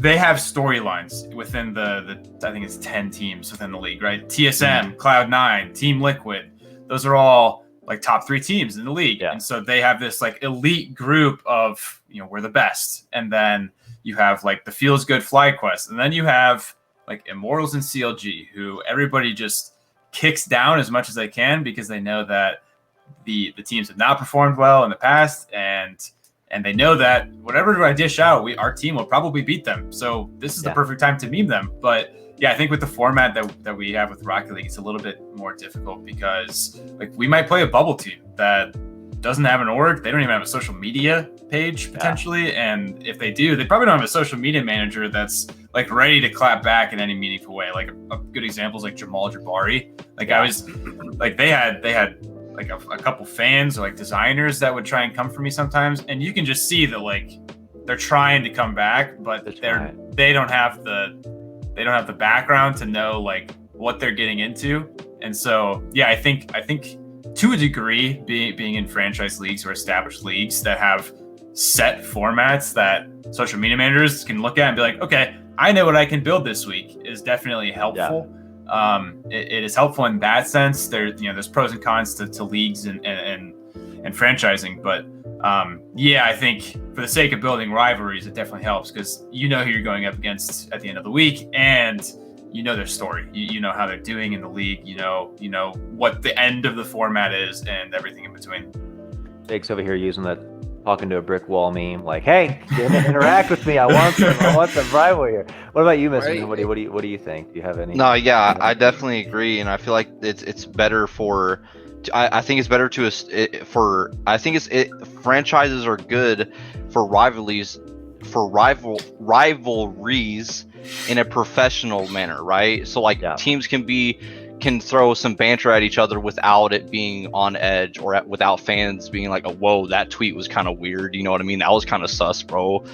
have storylines within the I think it's 10 teams within the league, right? TSM, Cloud9, Team Liquid, those are all like top 3 teams in the league. And so they have this like elite group of, we're the best. And then you have like the Feels Good FlyQuest. And then you have like Immortals and CLG, who everybody just kicks down as much as they can because they know that the teams have not performed well in the past. And they know that whatever I dish out, our team will probably beat them. So this is the perfect time to meme them. But yeah, I think with the format that we have with Rocket League, it's a little bit more difficult because like we might play a bubble team that doesn't have an org. They don't even have a social media page potentially. And if they do, they probably don't have a social media manager that's like ready to clap back in any meaningful way. Like a good example is like Jamal Jabari. Like I was like, they had like a couple fans or like designers that would try and come for me sometimes. And you can just see that like they're trying to come back, but they don't have the background to know like what they're getting into. And so, yeah, I think to a degree, being in franchise leagues or established leagues that have set formats that social media managers can look at and be like, okay, I know what I can build this week, is definitely helpful. It is helpful in that sense. There's pros and cons to leagues and franchising, but I think for the sake of building rivalries, it definitely helps because you know who you're going up against at the end of the week, and you know their story. You know how they're doing in the league. You know what the end of the format is and everything in between. Jake's over here using that talking to a brick wall meme, like, "Hey, interact with me. I want some rivalry here." What about you, MrNobody? What do you think? Do you have any? No, yeah, I definitely agree, and I feel like it's better for. I think it's better franchises are good for rivalries in a professional manner, right? So like teams can throw some banter at each other without it being on edge or without fans being like, "Oh, whoa, that tweet was kind of weird." You know what I mean? That was kind of sus, bro.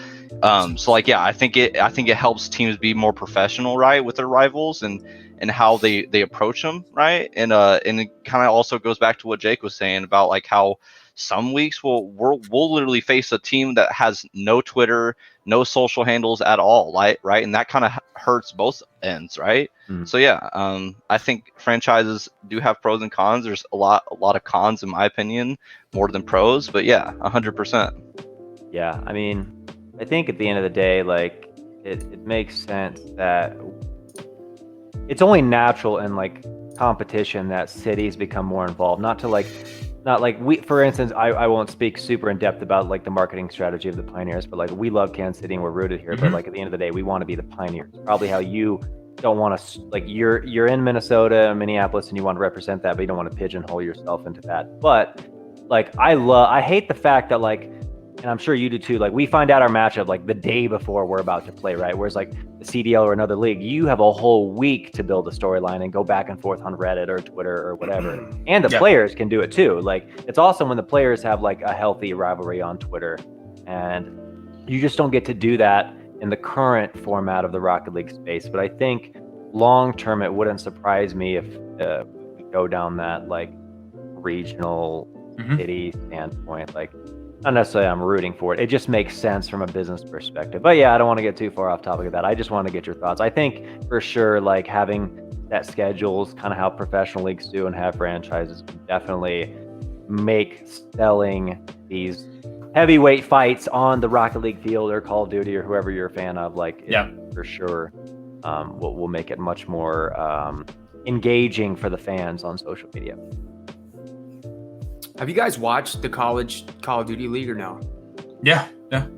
So like, yeah, I think it helps teams be more professional, right, with their rivals and how they approach them, right? And it kind of also goes back to what Jake was saying about like how some weeks we'll literally face a team that has no Twitter, no social handles at all, right? And that kind of hurts both ends, right? So yeah, I think franchises do have pros and cons. There's a lot of cons in my opinion, more than pros, but yeah, 100%. Yeah, I mean, I think at the end of the day, like it makes sense that it's only natural in like competition that cities become more involved. Not like we, for instance, I won't speak super in depth about like the marketing strategy of the Pioneers, but like we love Kansas City and we're rooted here. But like at the end of the day, we want to be the Pioneers. Probably how you don't want to, like you're in Minnesota, Minneapolis, and you want to represent that, but you don't want to pigeonhole yourself into that. But like I hate the fact that like, and I'm sure you do too, like we find out our matchup like the day before we're about to play, right? Whereas like the CDL or another league, you have a whole week to build a storyline and go back and forth on Reddit or Twitter or whatever. And the players can do it too. Like it's awesome when the players have like a healthy rivalry on Twitter, and you just don't get to do that in the current format of the Rocket League space. But I think long term, it wouldn't surprise me if we go down that like regional city standpoint. Like not necessarily I'm rooting for it. It just makes sense from a business perspective. But yeah, I don't want to get too far off topic of that. I just want to get your thoughts. I think for sure, like having that schedules, kind of how professional leagues do and have franchises, definitely make selling these heavyweight fights on the Rocket League field or Call of Duty or whoever you're a fan of, like for sure, will make it much more engaging for the fans on social media. Have you guys watched the college Call of Duty League or no? Yeah,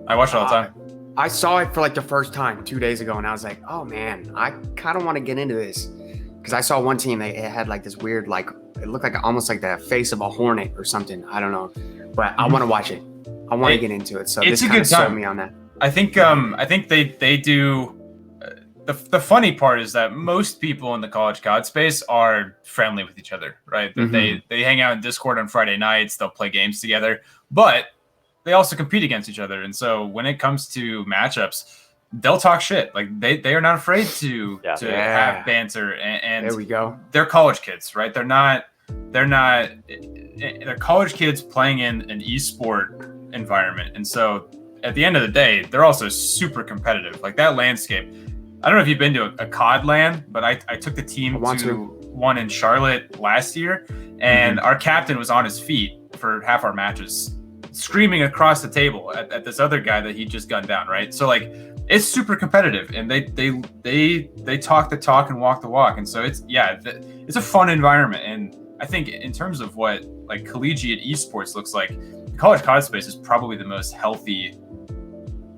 I watch it all the time. I saw it for like the first time 2 days ago, and I was like, oh man, I kind of want to get into this. Because I saw one team, they had like this weird, like, it looked like almost like the face of a hornet or something. I don't know. But I want to watch it. I want to get into it. So it's this a kind good of sold time. me on that. I think they do. The funny part is that most people in the college COD space are friendly with each other, right? Mm-hmm. They hang out in Discord on Friday nights. They'll play games together, but they also compete against each other. And so when it comes to matchups, they'll talk shit. Like they are not afraid to have banter. And there we go. They're college kids, right? They're college kids playing in an esport environment. And so at the end of the day, they're also super competitive. Like that landscape. I don't know if you've been to a COD LAN, but I took the team to one in Charlotte last year, and our captain was on his feet for half our matches, screaming across the table at this other guy that he just gunned down, right? So like it's super competitive, and they talk the talk and walk the walk, and so it's a fun environment. And I think in terms of what like collegiate esports looks like, the college COD space is probably the most healthy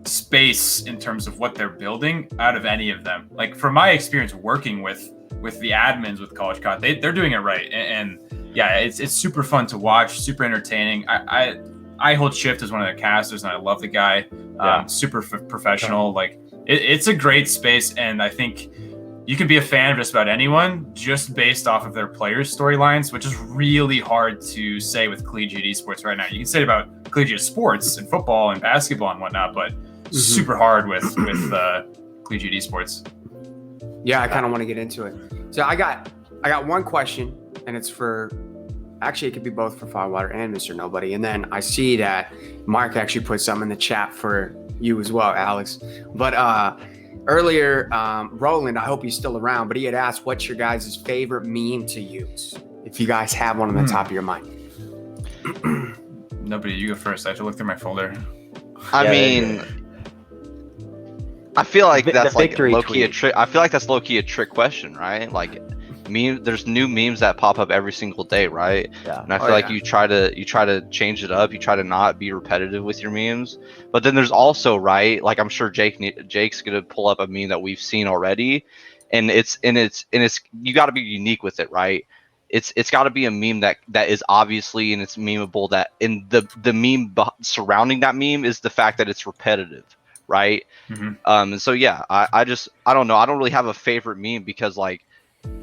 space in terms of what they're building out of any of them. Like from my experience working with the admins with college COD, they're doing it right, and it's super fun to watch, super entertaining. I hold shift as one of their casters, and I love the guy. Super professional. Like it's a great space, and I think you can be a fan of just about anyone just based off of their players' storylines, which is really hard to say with collegiate esports right now. You can say it about collegiate sports and football and basketball and whatnot, but super hard with collegiate esports. Yeah, I kind of want to get into it. So I got one question, and it's for, actually it could be both for Farwater and MrNobody. And then I see that Mark actually put some in the chat for you as well, Alex. But earlier, Roland, I hope he's still around, but he had asked, what's your guys' favorite meme to use? If you guys have one on the top of your mind. Nobody, you go first. I have to look through my folder. I mean, I feel like that's like low-key a trick. I feel like that's low-key a trick question, right? Like, there's new memes that pop up every single day, right? Yeah. And I feel like you try to change it up. You try to not be repetitive with your memes. But then there's also, right? Like I'm sure Jake's gonna pull up a meme that we've seen already, and it's you got to be unique with it, right? It's got to be a meme that is obviously, and it's memeable, that in the meme surrounding that meme is the fact that it's repetitive, right? And so I don't know. I don't really have a favorite meme because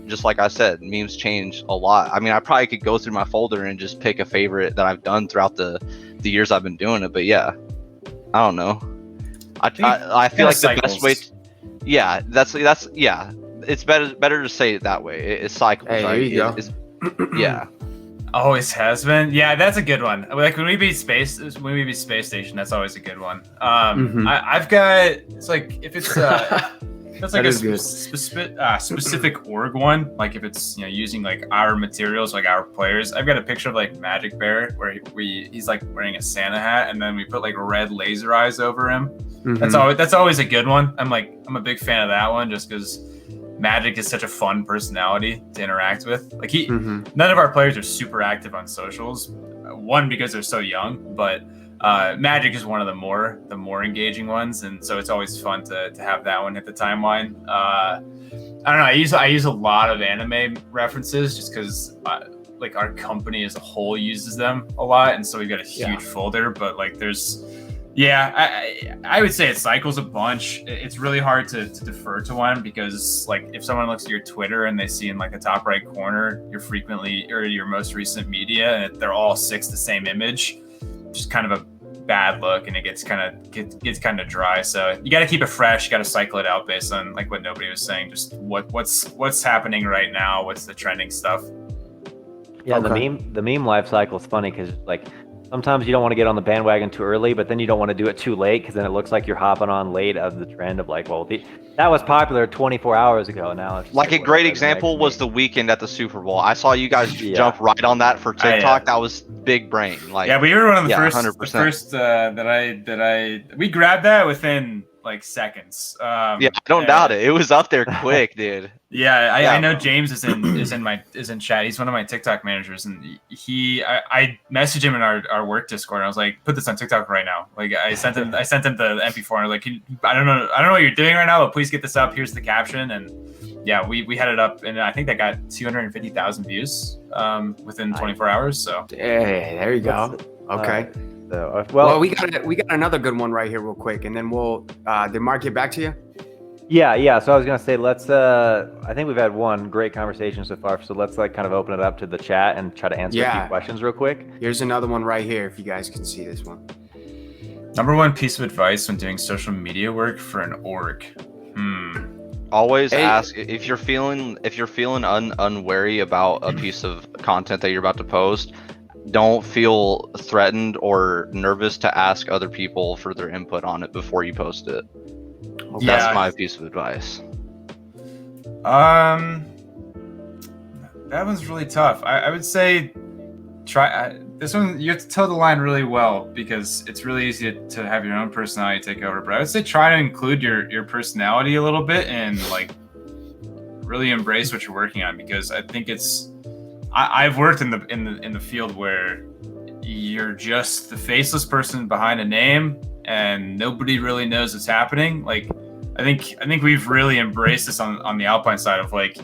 just like I said, memes change a lot. I mean, I probably could go through my folder and just pick a favorite that I've done throughout the years I've been doing it. But yeah, I don't know. I feel like the best way. That's it's better to say it that way. It's cycles, hey, right? There you go. Yeah. Always has been. Yeah, that's a good one. Like when we beat Space Station, that's always a good one. I've got, it's like if it's that's like a specific org one. Like if it's using like our materials, like our players. I've got a picture of like Magic Bear where he's like wearing a Santa hat, and then we put like red laser eyes over him. That's always a good one. I'm a big fan of that one just because Magic is such a fun personality to interact with. Like none of our players are super active on socials. One, because they're so young, but Magic is one of the more engaging ones, and so it's always fun to have that one hit the timeline. I don't know. I use a lot of anime references just because like our company as a whole uses them a lot, and so we've got a huge folder. But like there's. Yeah, I would say it cycles a bunch. It's really hard to defer to one because, like, if someone looks at your Twitter and they see in like the top right corner your most recent media, and they're all 6 the same image, just kind of a bad look, and it gets kind of dry. So you got to keep it fresh. You got to cycle it out based on like what Nobody was saying. Just what's happening right now. What's the trending stuff? Yeah, the meme life cycle is funny because like sometimes you don't want to get on the bandwagon too early, but then you don't want to do it too late because then it looks like you're hopping on late of the trend of like, well, that was popular 24 hours ago. Now it's just Like a what great resonates example with was me. the weekend at the Super Bowl. I saw you guys Yeah. jump right on that for TikTok. yeah. That was big brain. Like, Yeah, we were one of the yeah, first. 100%. The first we grabbed that within like seconds. yeah, I don't doubt it. It was up there quick, dude. Yeah, Yeah. I know James is in chat. He's one of my TikTok managers, and I messaged him in our work Discord. And I was like, put this on TikTok right now. Like I sent him the MP4. And I was like, I don't know what you're doing right now, but please get this up. Here's the caption, and yeah, we had it up, and I think that got 250,000 views within 24 hours. So Hey, there you go. Okay. Well, we got another good one right here, real quick, and then we'll. Did Mark get back to you? yeah. So I was gonna say, let's. I think we've had one great conversation so far. So let's like kind of open it up to the chat and try to answer a few questions real quick. Here's another one right here. If you guys can see this one. number one piece of advice when doing social media work for an org. Always ask if you're feeling unwary about a piece of content that you're about to post. Don't feel threatened or nervous to ask other people for their input on it before you post it. That's my piece of advice. That one's really tough. I would say try this one. You have to toe the line really well because it's really easy to have your own personality take over. But I would say try to include your personality a little bit and like really embrace what you're working on, because I think I've worked in the field where you're just the faceless person behind a name and nobody really knows what's happening. Like I think we've really embraced this on the Alpine side of like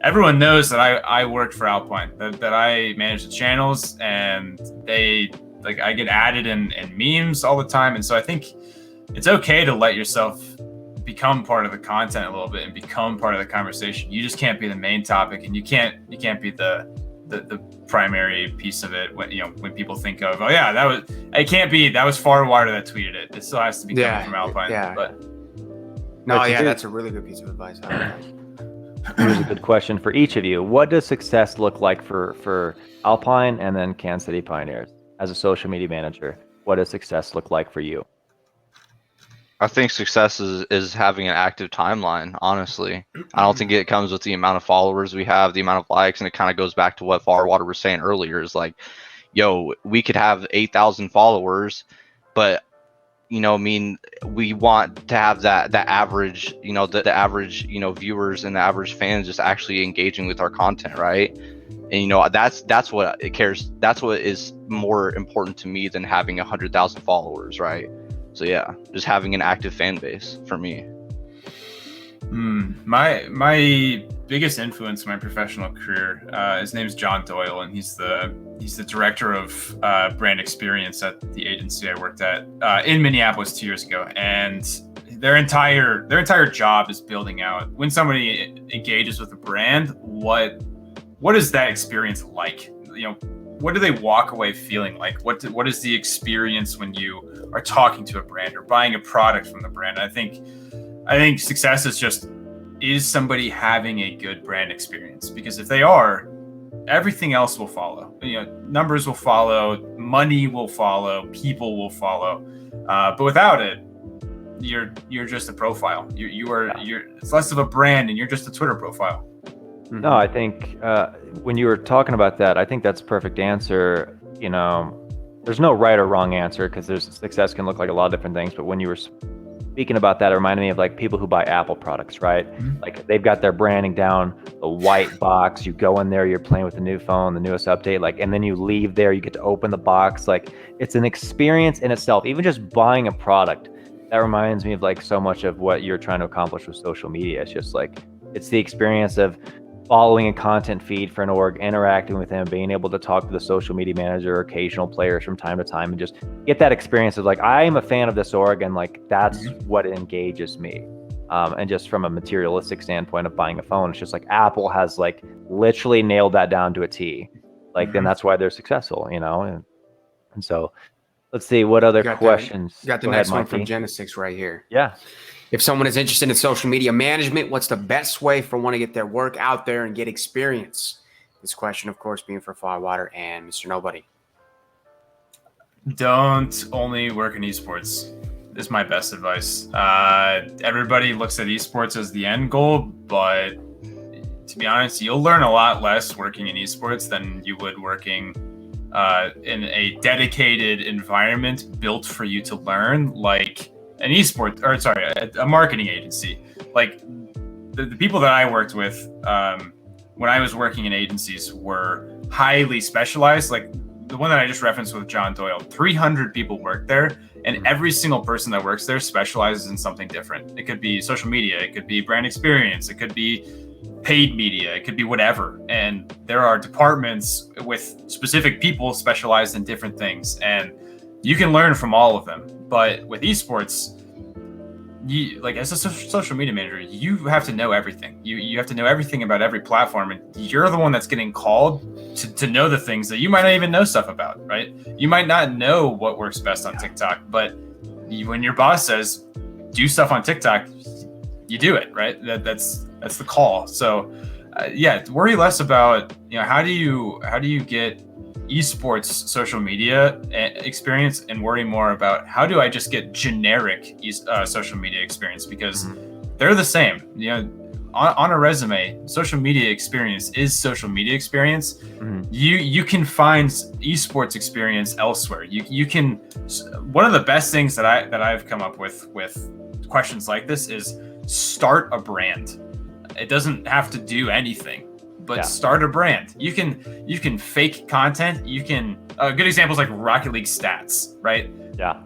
everyone knows that I work for Alpine, that I manage the channels, and I get added in memes all the time. And so I think it's okay to let yourself become part of the content a little bit and become part of the conversation. You just can't be the main topic, and you can't be the primary piece of it when people think of, oh yeah, that was Farwater that tweeted it. It still has to be coming from Alpine. Yeah. But That's a really good piece of advice. Here's a good question for each of you. What does success look like for Alpine and then Kansas City Pioneers as a social media manager? What does success look like for you? I think success is having an active timeline, honestly. I don't think it comes with the amount of followers we have, the amount of likes, and it kind of goes back to what Farwater was saying earlier, is like, yo, we could have 8,000 followers, but we want to have that average, the average, viewers and the average fans just actually engaging with our content, right? And that's what it cares. That's what is more important to me than having 100,000 followers, right? So yeah, just having an active fan base for me. My biggest influence in my professional career, his name's John Doyle, and he's the director of brand experience at the agency I worked at in Minneapolis 2 years ago. And their entire job is building out, when somebody engages with a brand, what is that experience like? What do they walk away feeling like? What is the experience when you are talking to a brand or buying a product from the brand? I think success is somebody having a good brand experience, because if they are, everything else will follow. Numbers will follow, money will follow, people will follow. But without it, you're just a profile. It's less of a brand, and you're just a Twitter profile. No, I think when you were talking about that, I think that's a perfect answer. There's no right or wrong answer, because success can look like a lot of different things. But when you were speaking about that, it reminded me of like people who buy Apple products, right? Mm-hmm. Like they've got their branding down, the white box, you go in there, you're playing with the new phone, the newest update, and then you leave there, you get to open the box. Like it's an experience in itself. Even just buying a product, that reminds me of like so much of what you're trying to accomplish with social media. It's just like, it's the experience of following a content feed for an org, interacting with them, being able to talk to the social media manager or occasional players from time to time, and just get that experience of like, I am a fan of this org, and like that's what engages me. And just from a materialistic standpoint of buying a phone, it's just like Apple has like literally nailed that down to a T. Like then that's why they're successful, and so let's see what other questions. You got the next one from Genesis right here. Yeah. If someone is interested in social media management, what's the best way for one to get their work out there and get experience? This question, of course, being for Farwater and MrNobody. Don't only work in esports. Is my best advice. Everybody looks at esports as the end goal, but to be honest, you'll learn a lot less working in esports than you would working in a dedicated environment built for you to learn, like an a marketing agency. Like the people that I worked with when I was working in agencies were highly specialized. Like the one that I just referenced with John Doyle, 300 people work there, and every single person that works there specializes in something different. It could be social media, it could be brand experience, it could be paid media, it could be whatever. And there are departments with specific people specialized in different things, and you can learn from all of them. But with esports, you, like as a social media manager, you have to know everything. You have to know everything about every platform, and you're the one that's getting called to know the things that you might not even know stuff about, right? You might not know what works best on TikTok, but when your boss says do stuff on TikTok, you do it, right? That's the call. So worry less about, how do you get esports social media experience, and worry more about how do I just get generic social media experience, because they're the same. On a resume, social media experience is social media experience. You can find esports experience elsewhere. You can. One of the best things that I've come up with questions like this is start a brand. It doesn't have to do anything, but start a brand. You can fake content. You can good examples like Rocket League stats, right? Yeah.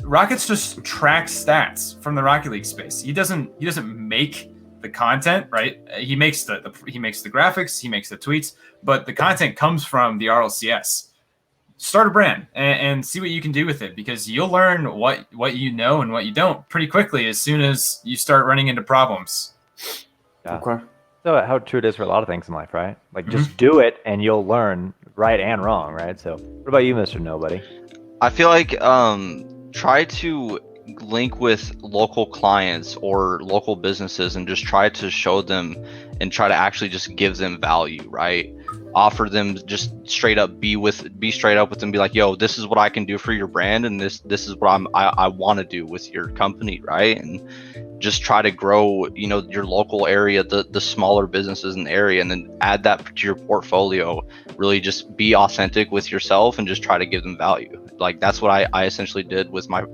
Rockets just tracks stats from the Rocket League space. He doesn't make the content, right? He makes the graphics, he makes the tweets, but the content comes from the RLCS. Start a brand and see what you can do with it, because you'll learn what you know and what you don't pretty quickly as soon as you start running into problems. Yeah. Okay. So how true it is for a lot of things in life, right? Like just do it and you'll learn right and wrong, right? So what about you, Mr. Nobody? I feel like try to link with local clients or local businesses and just try to show them and try to actually just give them value, right? Offer them, just straight up be straight up with them, be like, yo, this is what I can do for your brand, and this is what I want to do with your company, right? And just try to grow, your local area, the smaller businesses in the area, and then add that to your portfolio. Really just be authentic with yourself and just try to give them value. Like that's what I essentially did with my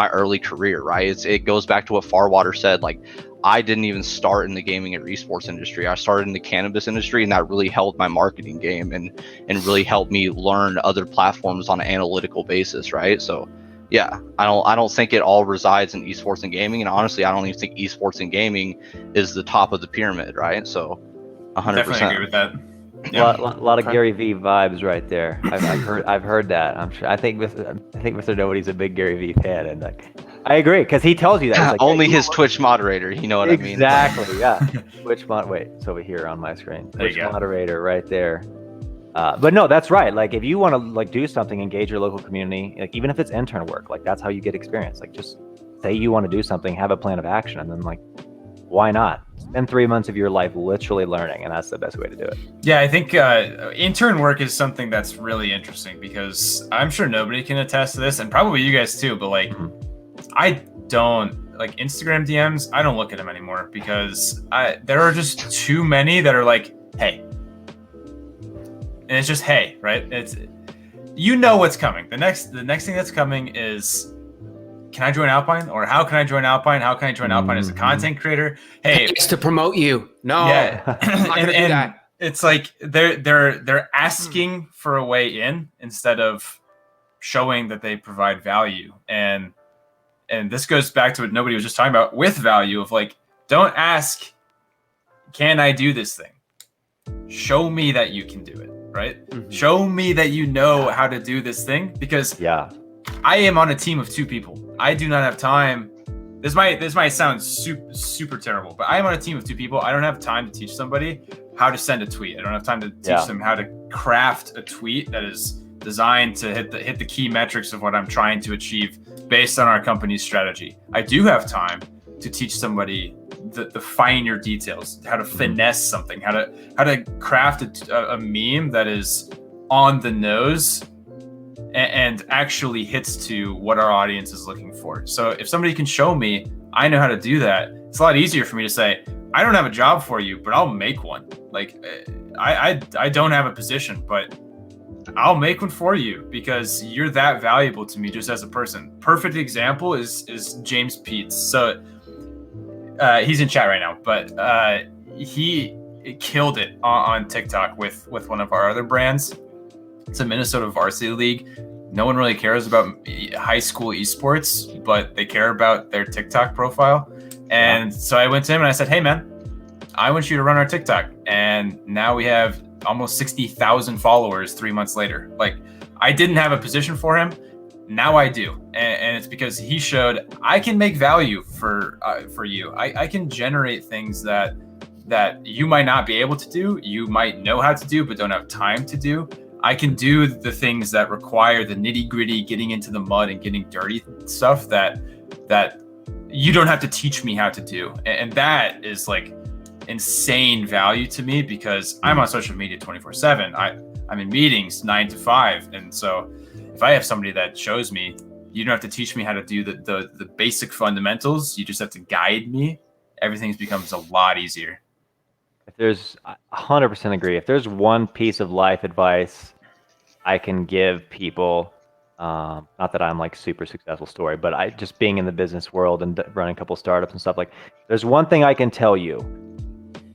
early career, right? It goes back to what Farwater said. Like I didn't even start in the gaming or esports industry. I started in the cannabis industry, and that really helped my marketing game and really helped me learn other platforms on an analytical basis, right? So yeah, I don't think it all resides in esports and gaming, and honestly, I don't even think esports and gaming is the top of the pyramid, right? So 100%. Definitely agree with that. Yeah. A lot of Gary V vibes right there. I've heard that. I'm sure. I think Mr. Nobody's a big Gary V fan, and I agree, because he tells you that. Like, only his Twitch moderator. You know what I mean? Exactly. Yeah. Twitch wait, it's over here on my screen. Twitch moderator right there. But no, that's right. Like if you want to do something, engage your local community, like even if it's intern work, like that's how you get experience. Like just say you want to do something, have a plan of action, and then why not? Spend 3 months of your life literally learning, and that's the best way to do it. Yeah, I think intern work is something that's really interesting, because I'm sure nobody can attest to this, and probably you guys too, but I don't like Instagram DMs. I don't look at them anymore, because there are just too many that are like, hey. And it's just, hey, right? It's, what's coming. The next thing that's coming is, can I join Alpine? Or how can I join Alpine? How can I join Alpine as a content creator? Hey, it's to promote you. No, yeah. I'm not gonna do that. It's like they're asking for a way in instead of showing that they provide value. And this goes back to what nobody was just talking about with value of don't ask, can I do this thing? Show me that you can do it, right? Show me that you know how to do this thing, because I am on a team of 2 people. I do not have time. This might sound super terrible, but I am on a team of 2 people. I don't have time to teach somebody how to send a tweet. I don't have time to teach them how to craft a tweet that is designed to hit the key metrics of what I'm trying to achieve based on our company's strategy. I do have time to teach somebody the finer details, how to finesse something, how to craft a meme that is on the nose and actually hits to what our audience is looking for. So if somebody can show me, I know how to do that. It's a lot easier for me to say, I don't have a job for you, but I'll make one. Like I don't have a position, but I'll make one for you because you're that valuable to me just as a person. Perfect example is James Peets. So he's in chat right now, but he killed it on TikTok with one of our other brands. It's a Minnesota varsity league. No one really cares about high school esports, but they care about their TikTok profile. And so I went to him and I said, hey man, I want you to run our TikTok. And now we have almost 60,000 followers 3 months later. Like, I didn't have a position for him. Now I do. And it's because he showed I can make value for you. I can generate things that you might not be able to do. You might know how to do, but don't have time to do. I can do the things that require the nitty gritty, getting into the mud and getting dirty stuff that you don't have to teach me how to do. And that is like insane value to me because I'm on social media 24/7. I'm in meetings 9 to 5. And so if I have somebody that shows me, you don't have to teach me how to do the basic fundamentals. You just have to guide me. Everything becomes a lot easier. If there's, I 100% agree. If there's one piece of life advice I can give people, not that I'm like super successful story, but I just being in the business world and running a couple startups and stuff, like there's one thing I can tell you.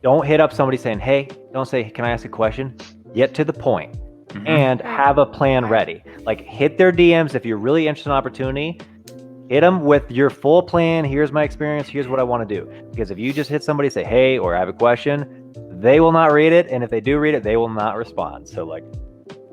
Don't hit up somebody saying, hey, don't say, can I ask a question? Get to the point and have a plan ready. Like hit their DMs if you're really interested in an opportunity. Hit them with your full plan. Here's my experience. Here's what I want to do. Because if you just hit somebody, say, hey, or I have a question, they will not read it. And if they do read it, they will not respond. So like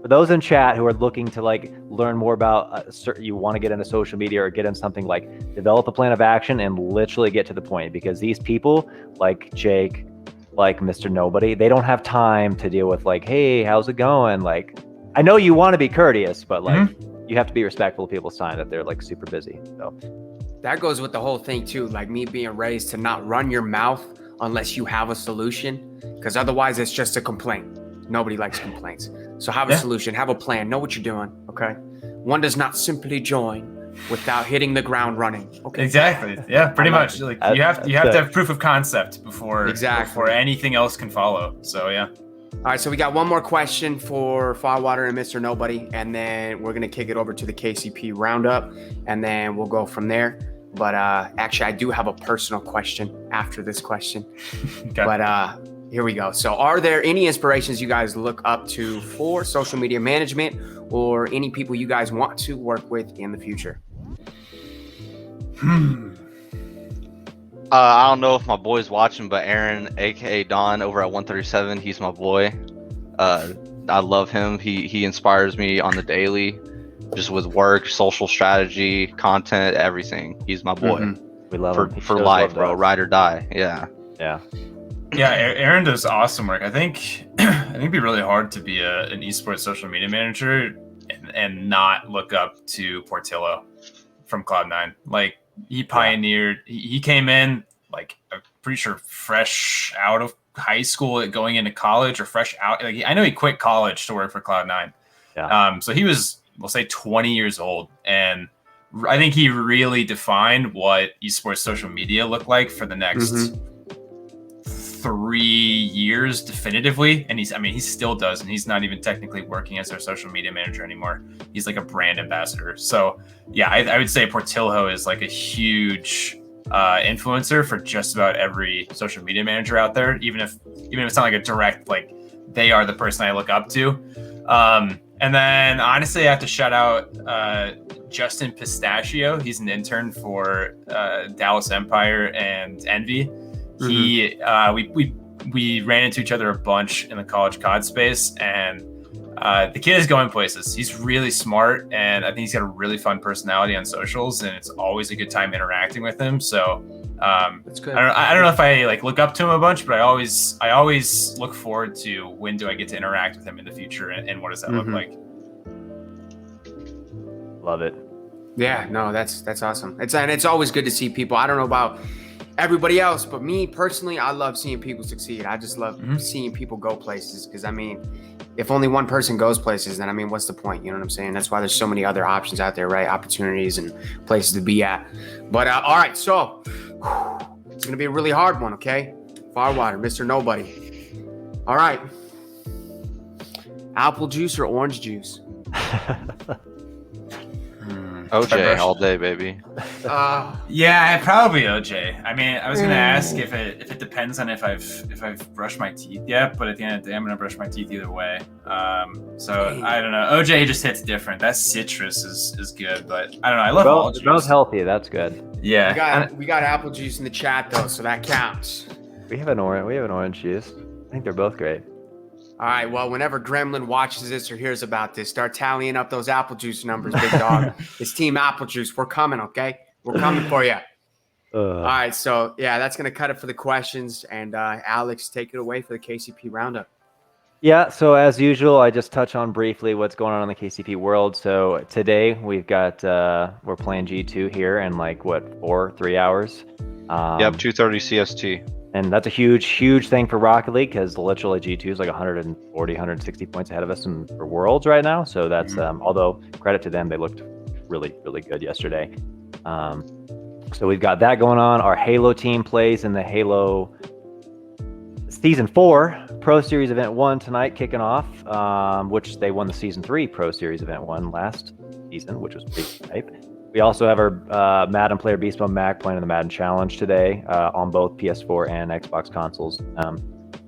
for those in chat who are looking to like learn more about you want to get into social media or get into something, like develop a plan of action and literally get to the point, because these people like Jake, like MrNobody, they don't have time to deal with like, hey, how's it going? Like, I know you want to be courteous, but like you have to be respectful of people's time that they're like super busy. So that goes with the whole thing too. Like me being raised to not run your mouth unless you have a solution, because otherwise it's just a complaint. Nobody likes complaints. So have a solution, have a plan, know what you're doing. Okay. One does not simply join without hitting the ground running. Okay. Exactly. Yeah, pretty much. Like you have to have proof of concept before anything else can follow. So yeah. All right, so we got one more question for Farwater and Mr. and then we're gonna kick it over to the KCP roundup, and then we'll go from there. But actually, I do have a personal question after this question. Okay. But here we go. So, are there any inspirations you guys look up to for social media management, or any people you guys want to work with in the future? I don't know if my boy's watching, but Aaron, aka Don, over at 137, he's my boy. I love him. He inspires me on the daily, just with work, social strategy, content, everything. He's my boy. We love him for life, bro. Ride or die. Yeah. Aaron does awesome work. I think it'd be really hard to be an esports social media manager and not look up to Portillo from Cloud9. Like, he pioneered, he came in, like, I'm pretty sure fresh out of high school, going into college, or fresh out. Like, I know he quit college to work for Cloud9. Yeah. So he was, we'll say, 20 years old. And I think he really defined what esports social media looked like for the next 3 years definitively. And he still does. And he's not even technically working as our social media manager anymore. He's like a brand ambassador. So yeah, I would say Portillo is like a huge influencer for just about every social media manager out there, even if it's not like a direct, like, they are the person I look up to. And then honestly, I have to shout out Justin Pistachio. He's an intern for Dallas Empire and Envy. He we ran into each other a bunch in the college COD space, and the kid is going places. He's really smart, and I think he's got a really fun personality on socials, and it's always a good time interacting with him. So that's good. I don't know if I like look up to him a bunch, but I always look forward to when do I get to interact with him in the future, and what does that look like. Love it. Yeah, no, that's awesome. It's always good to see people. I don't know about everybody else. But me personally, I love seeing people succeed. I just love Mhm. seeing people go places, because I mean, if only one person goes places, then I mean, what's the point? You know what I'm saying? That's why there's so many other options out there, right? Opportunities and places to be at. But all right, so it's gonna be a really hard one, okay? Farwater, MrNobody. All right, apple juice or orange juice? OJ all day, baby. Yeah, probably OJ. I mean, I was gonna ask if it depends on if I've brushed my teeth yet, but at the end of the day, I'm gonna brush my teeth either way. So I don't know. OJ just hits different. That citrus is good, but I don't know. I love all juice. Both healthy. That's good. Yeah, we got apple juice in the chat though, so that counts. We have an orange juice. I think they're both great. All right, well, whenever Gremlin watches this or hears about this, start tallying up those apple juice numbers, big dog. It's Team Apple Juice. We're coming, okay? We're coming for you. All right, so yeah, that's going to cut it for the questions. And Alex, take it away for the KCP Roundup. Yeah, so as usual, I just touch on briefly what's going on in the KCP world. So today we've got, we're playing G2 here in like, 3 hours? Yep, 2:30 CST. And that's a huge thing for Rocket League, because literally G2 is like 140, 160 points ahead of us for Worlds right now. So that's, although credit to them, they looked really good yesterday. So we've got that going on. Our Halo team plays in the Halo Season 4 Pro Series Event 1 tonight, kicking off, which they won the Season 3 Pro Series Event 1 last season, which was big hype. We also have our Madden player Beast Mode Mac playing in the Madden Challenge today on both PS4 and Xbox consoles.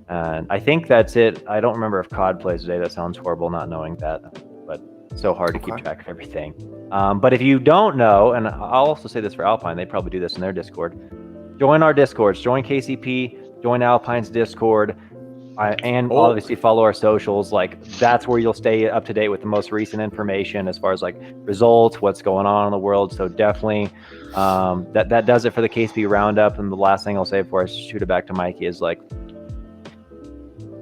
And I think that's it. I don't remember if COD plays today. That sounds horrible not knowing that, but it's so hard to keep track of everything. But if you don't know, and I'll also say this for Alpine, they probably do this in their Discord. Join our Discords. Join KCP. Join Alpine's Discord. And obviously follow our socials. Like, that's where you'll stay up to date with the most recent information as far as like results, what's going on in the world. So definitely that does it for the KCP Roundup. And the last thing I'll say before I shoot it back to Mikey is like,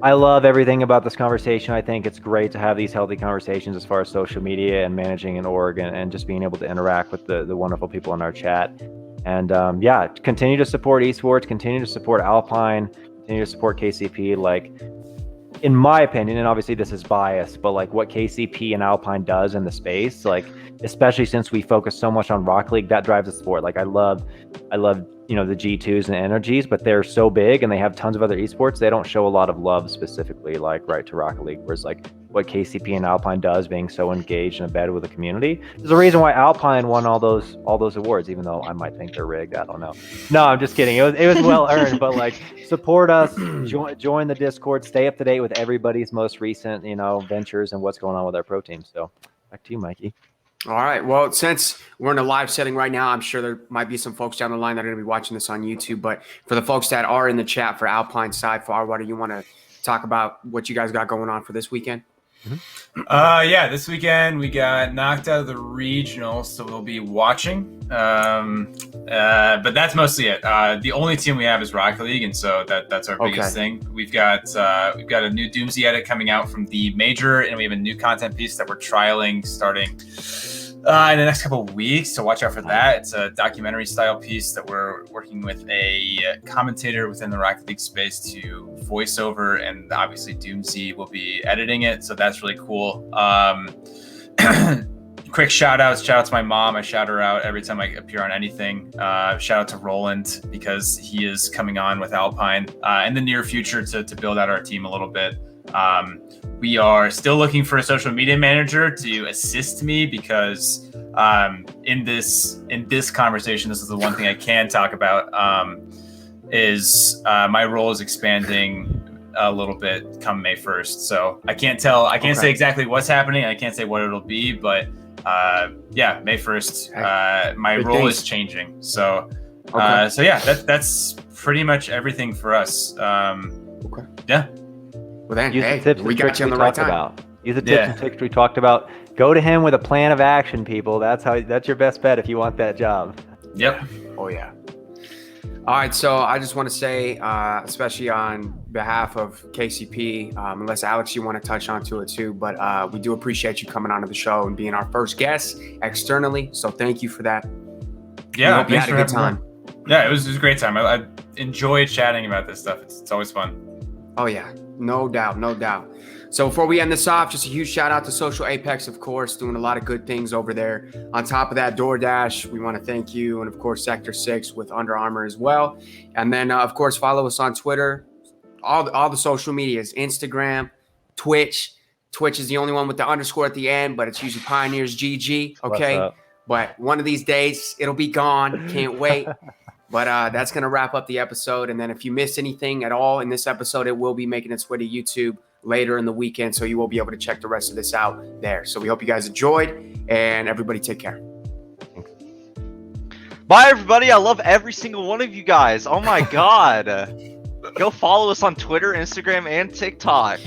I love everything about this conversation. I think it's great to have these healthy conversations as far as social media and managing an org and just being able to interact with the wonderful people in our chat. And yeah, continue to support esports, continue to support Alpine, continue to support KCP. Like, in my opinion, and obviously this is biased, but like what KCP and Alpine does in the space, like especially since we focus so much on Rocket League, that drives the sport. Like I love the G2s and energies, but they're so big and they have tons of other esports. They don't show a lot of love specifically like right to Rocket League. Whereas like what KCP and Alpine does, being so engaged and embedded with the community, there's a reason why Alpine won all those awards, even though I might think they're rigged. I don't know. No, I'm just kidding. It was well earned, but like support us, join the Discord, stay up to date with everybody's most recent, ventures and what's going on with our pro team. So back to you, Mikey. All right. Well, since we're in a live setting right now, I'm sure there might be some folks down the line that are going to be watching this on YouTube. But for the folks that are in the chat for Alpine side, Farwater, you want to talk about what you guys got going on for this weekend? Yeah, this weekend we got knocked out of the regional, so we'll be watching. But that's mostly it. The only team we have is Rocket League, and so that's our biggest thing. We've got a new Doomsday edit coming out from the major, and we have a new content piece that we're trialing starting in the next couple of weeks. So watch out for that. It's a documentary style piece that we're working with a commentator within the Rocket League space to voice over, and obviously Doomsday will be editing it. So that's really cool. Quick shout out to my mom. I shout her out every time I appear on anything. Shout out to Roland, because he is coming on with Alpine in the near future to build out our team a little bit. We are still looking for a social media manager to assist me, because in this conversation, this is the one thing I can talk about, is my role is expanding a little bit come May 1st. So I can't say exactly what's happening. I can't say what it'll be, but yeah, May 1st, my role is changing. So so yeah, that's pretty much everything for us. Yeah. Well, then, Use the tips we got you on the right time. Use the tips and tricks we talked about. Go to him with a plan of action, people. That's your best bet if you want that job. Yep. Oh yeah. All right, so I just want to say, especially on behalf of KCP, unless Alex, you want to touch onto it too, but we do appreciate you coming onto the show and being our first guest externally. So thank you for that. Yeah, we hope you had a good time. Yeah, it was a great time. I enjoy chatting about this stuff. It's always fun. Oh yeah, no doubt, no doubt. So before we end this off, just a huge shout out to Social Apex, of course, doing a lot of good things over there. On top of that, DoorDash, we want to thank you. And of course, Sector 6 with Under Armour as well. And then, of course, follow us on Twitter, all the social medias, Instagram, Twitch. Twitch is the only one with the underscore at the end, but it's usually Pioneers GG, okay? What's up? But one of these days, it'll be gone. Can't wait. But that's going to wrap up the episode. And then if you missed anything at all in this episode, it will be making its way to YouTube later in the weekend. So you will be able to check the rest of this out there. So we hope you guys enjoyed, and everybody take care. Bye, everybody. I love every single one of you guys. Oh my God. Go follow us on Twitter, Instagram, and TikTok.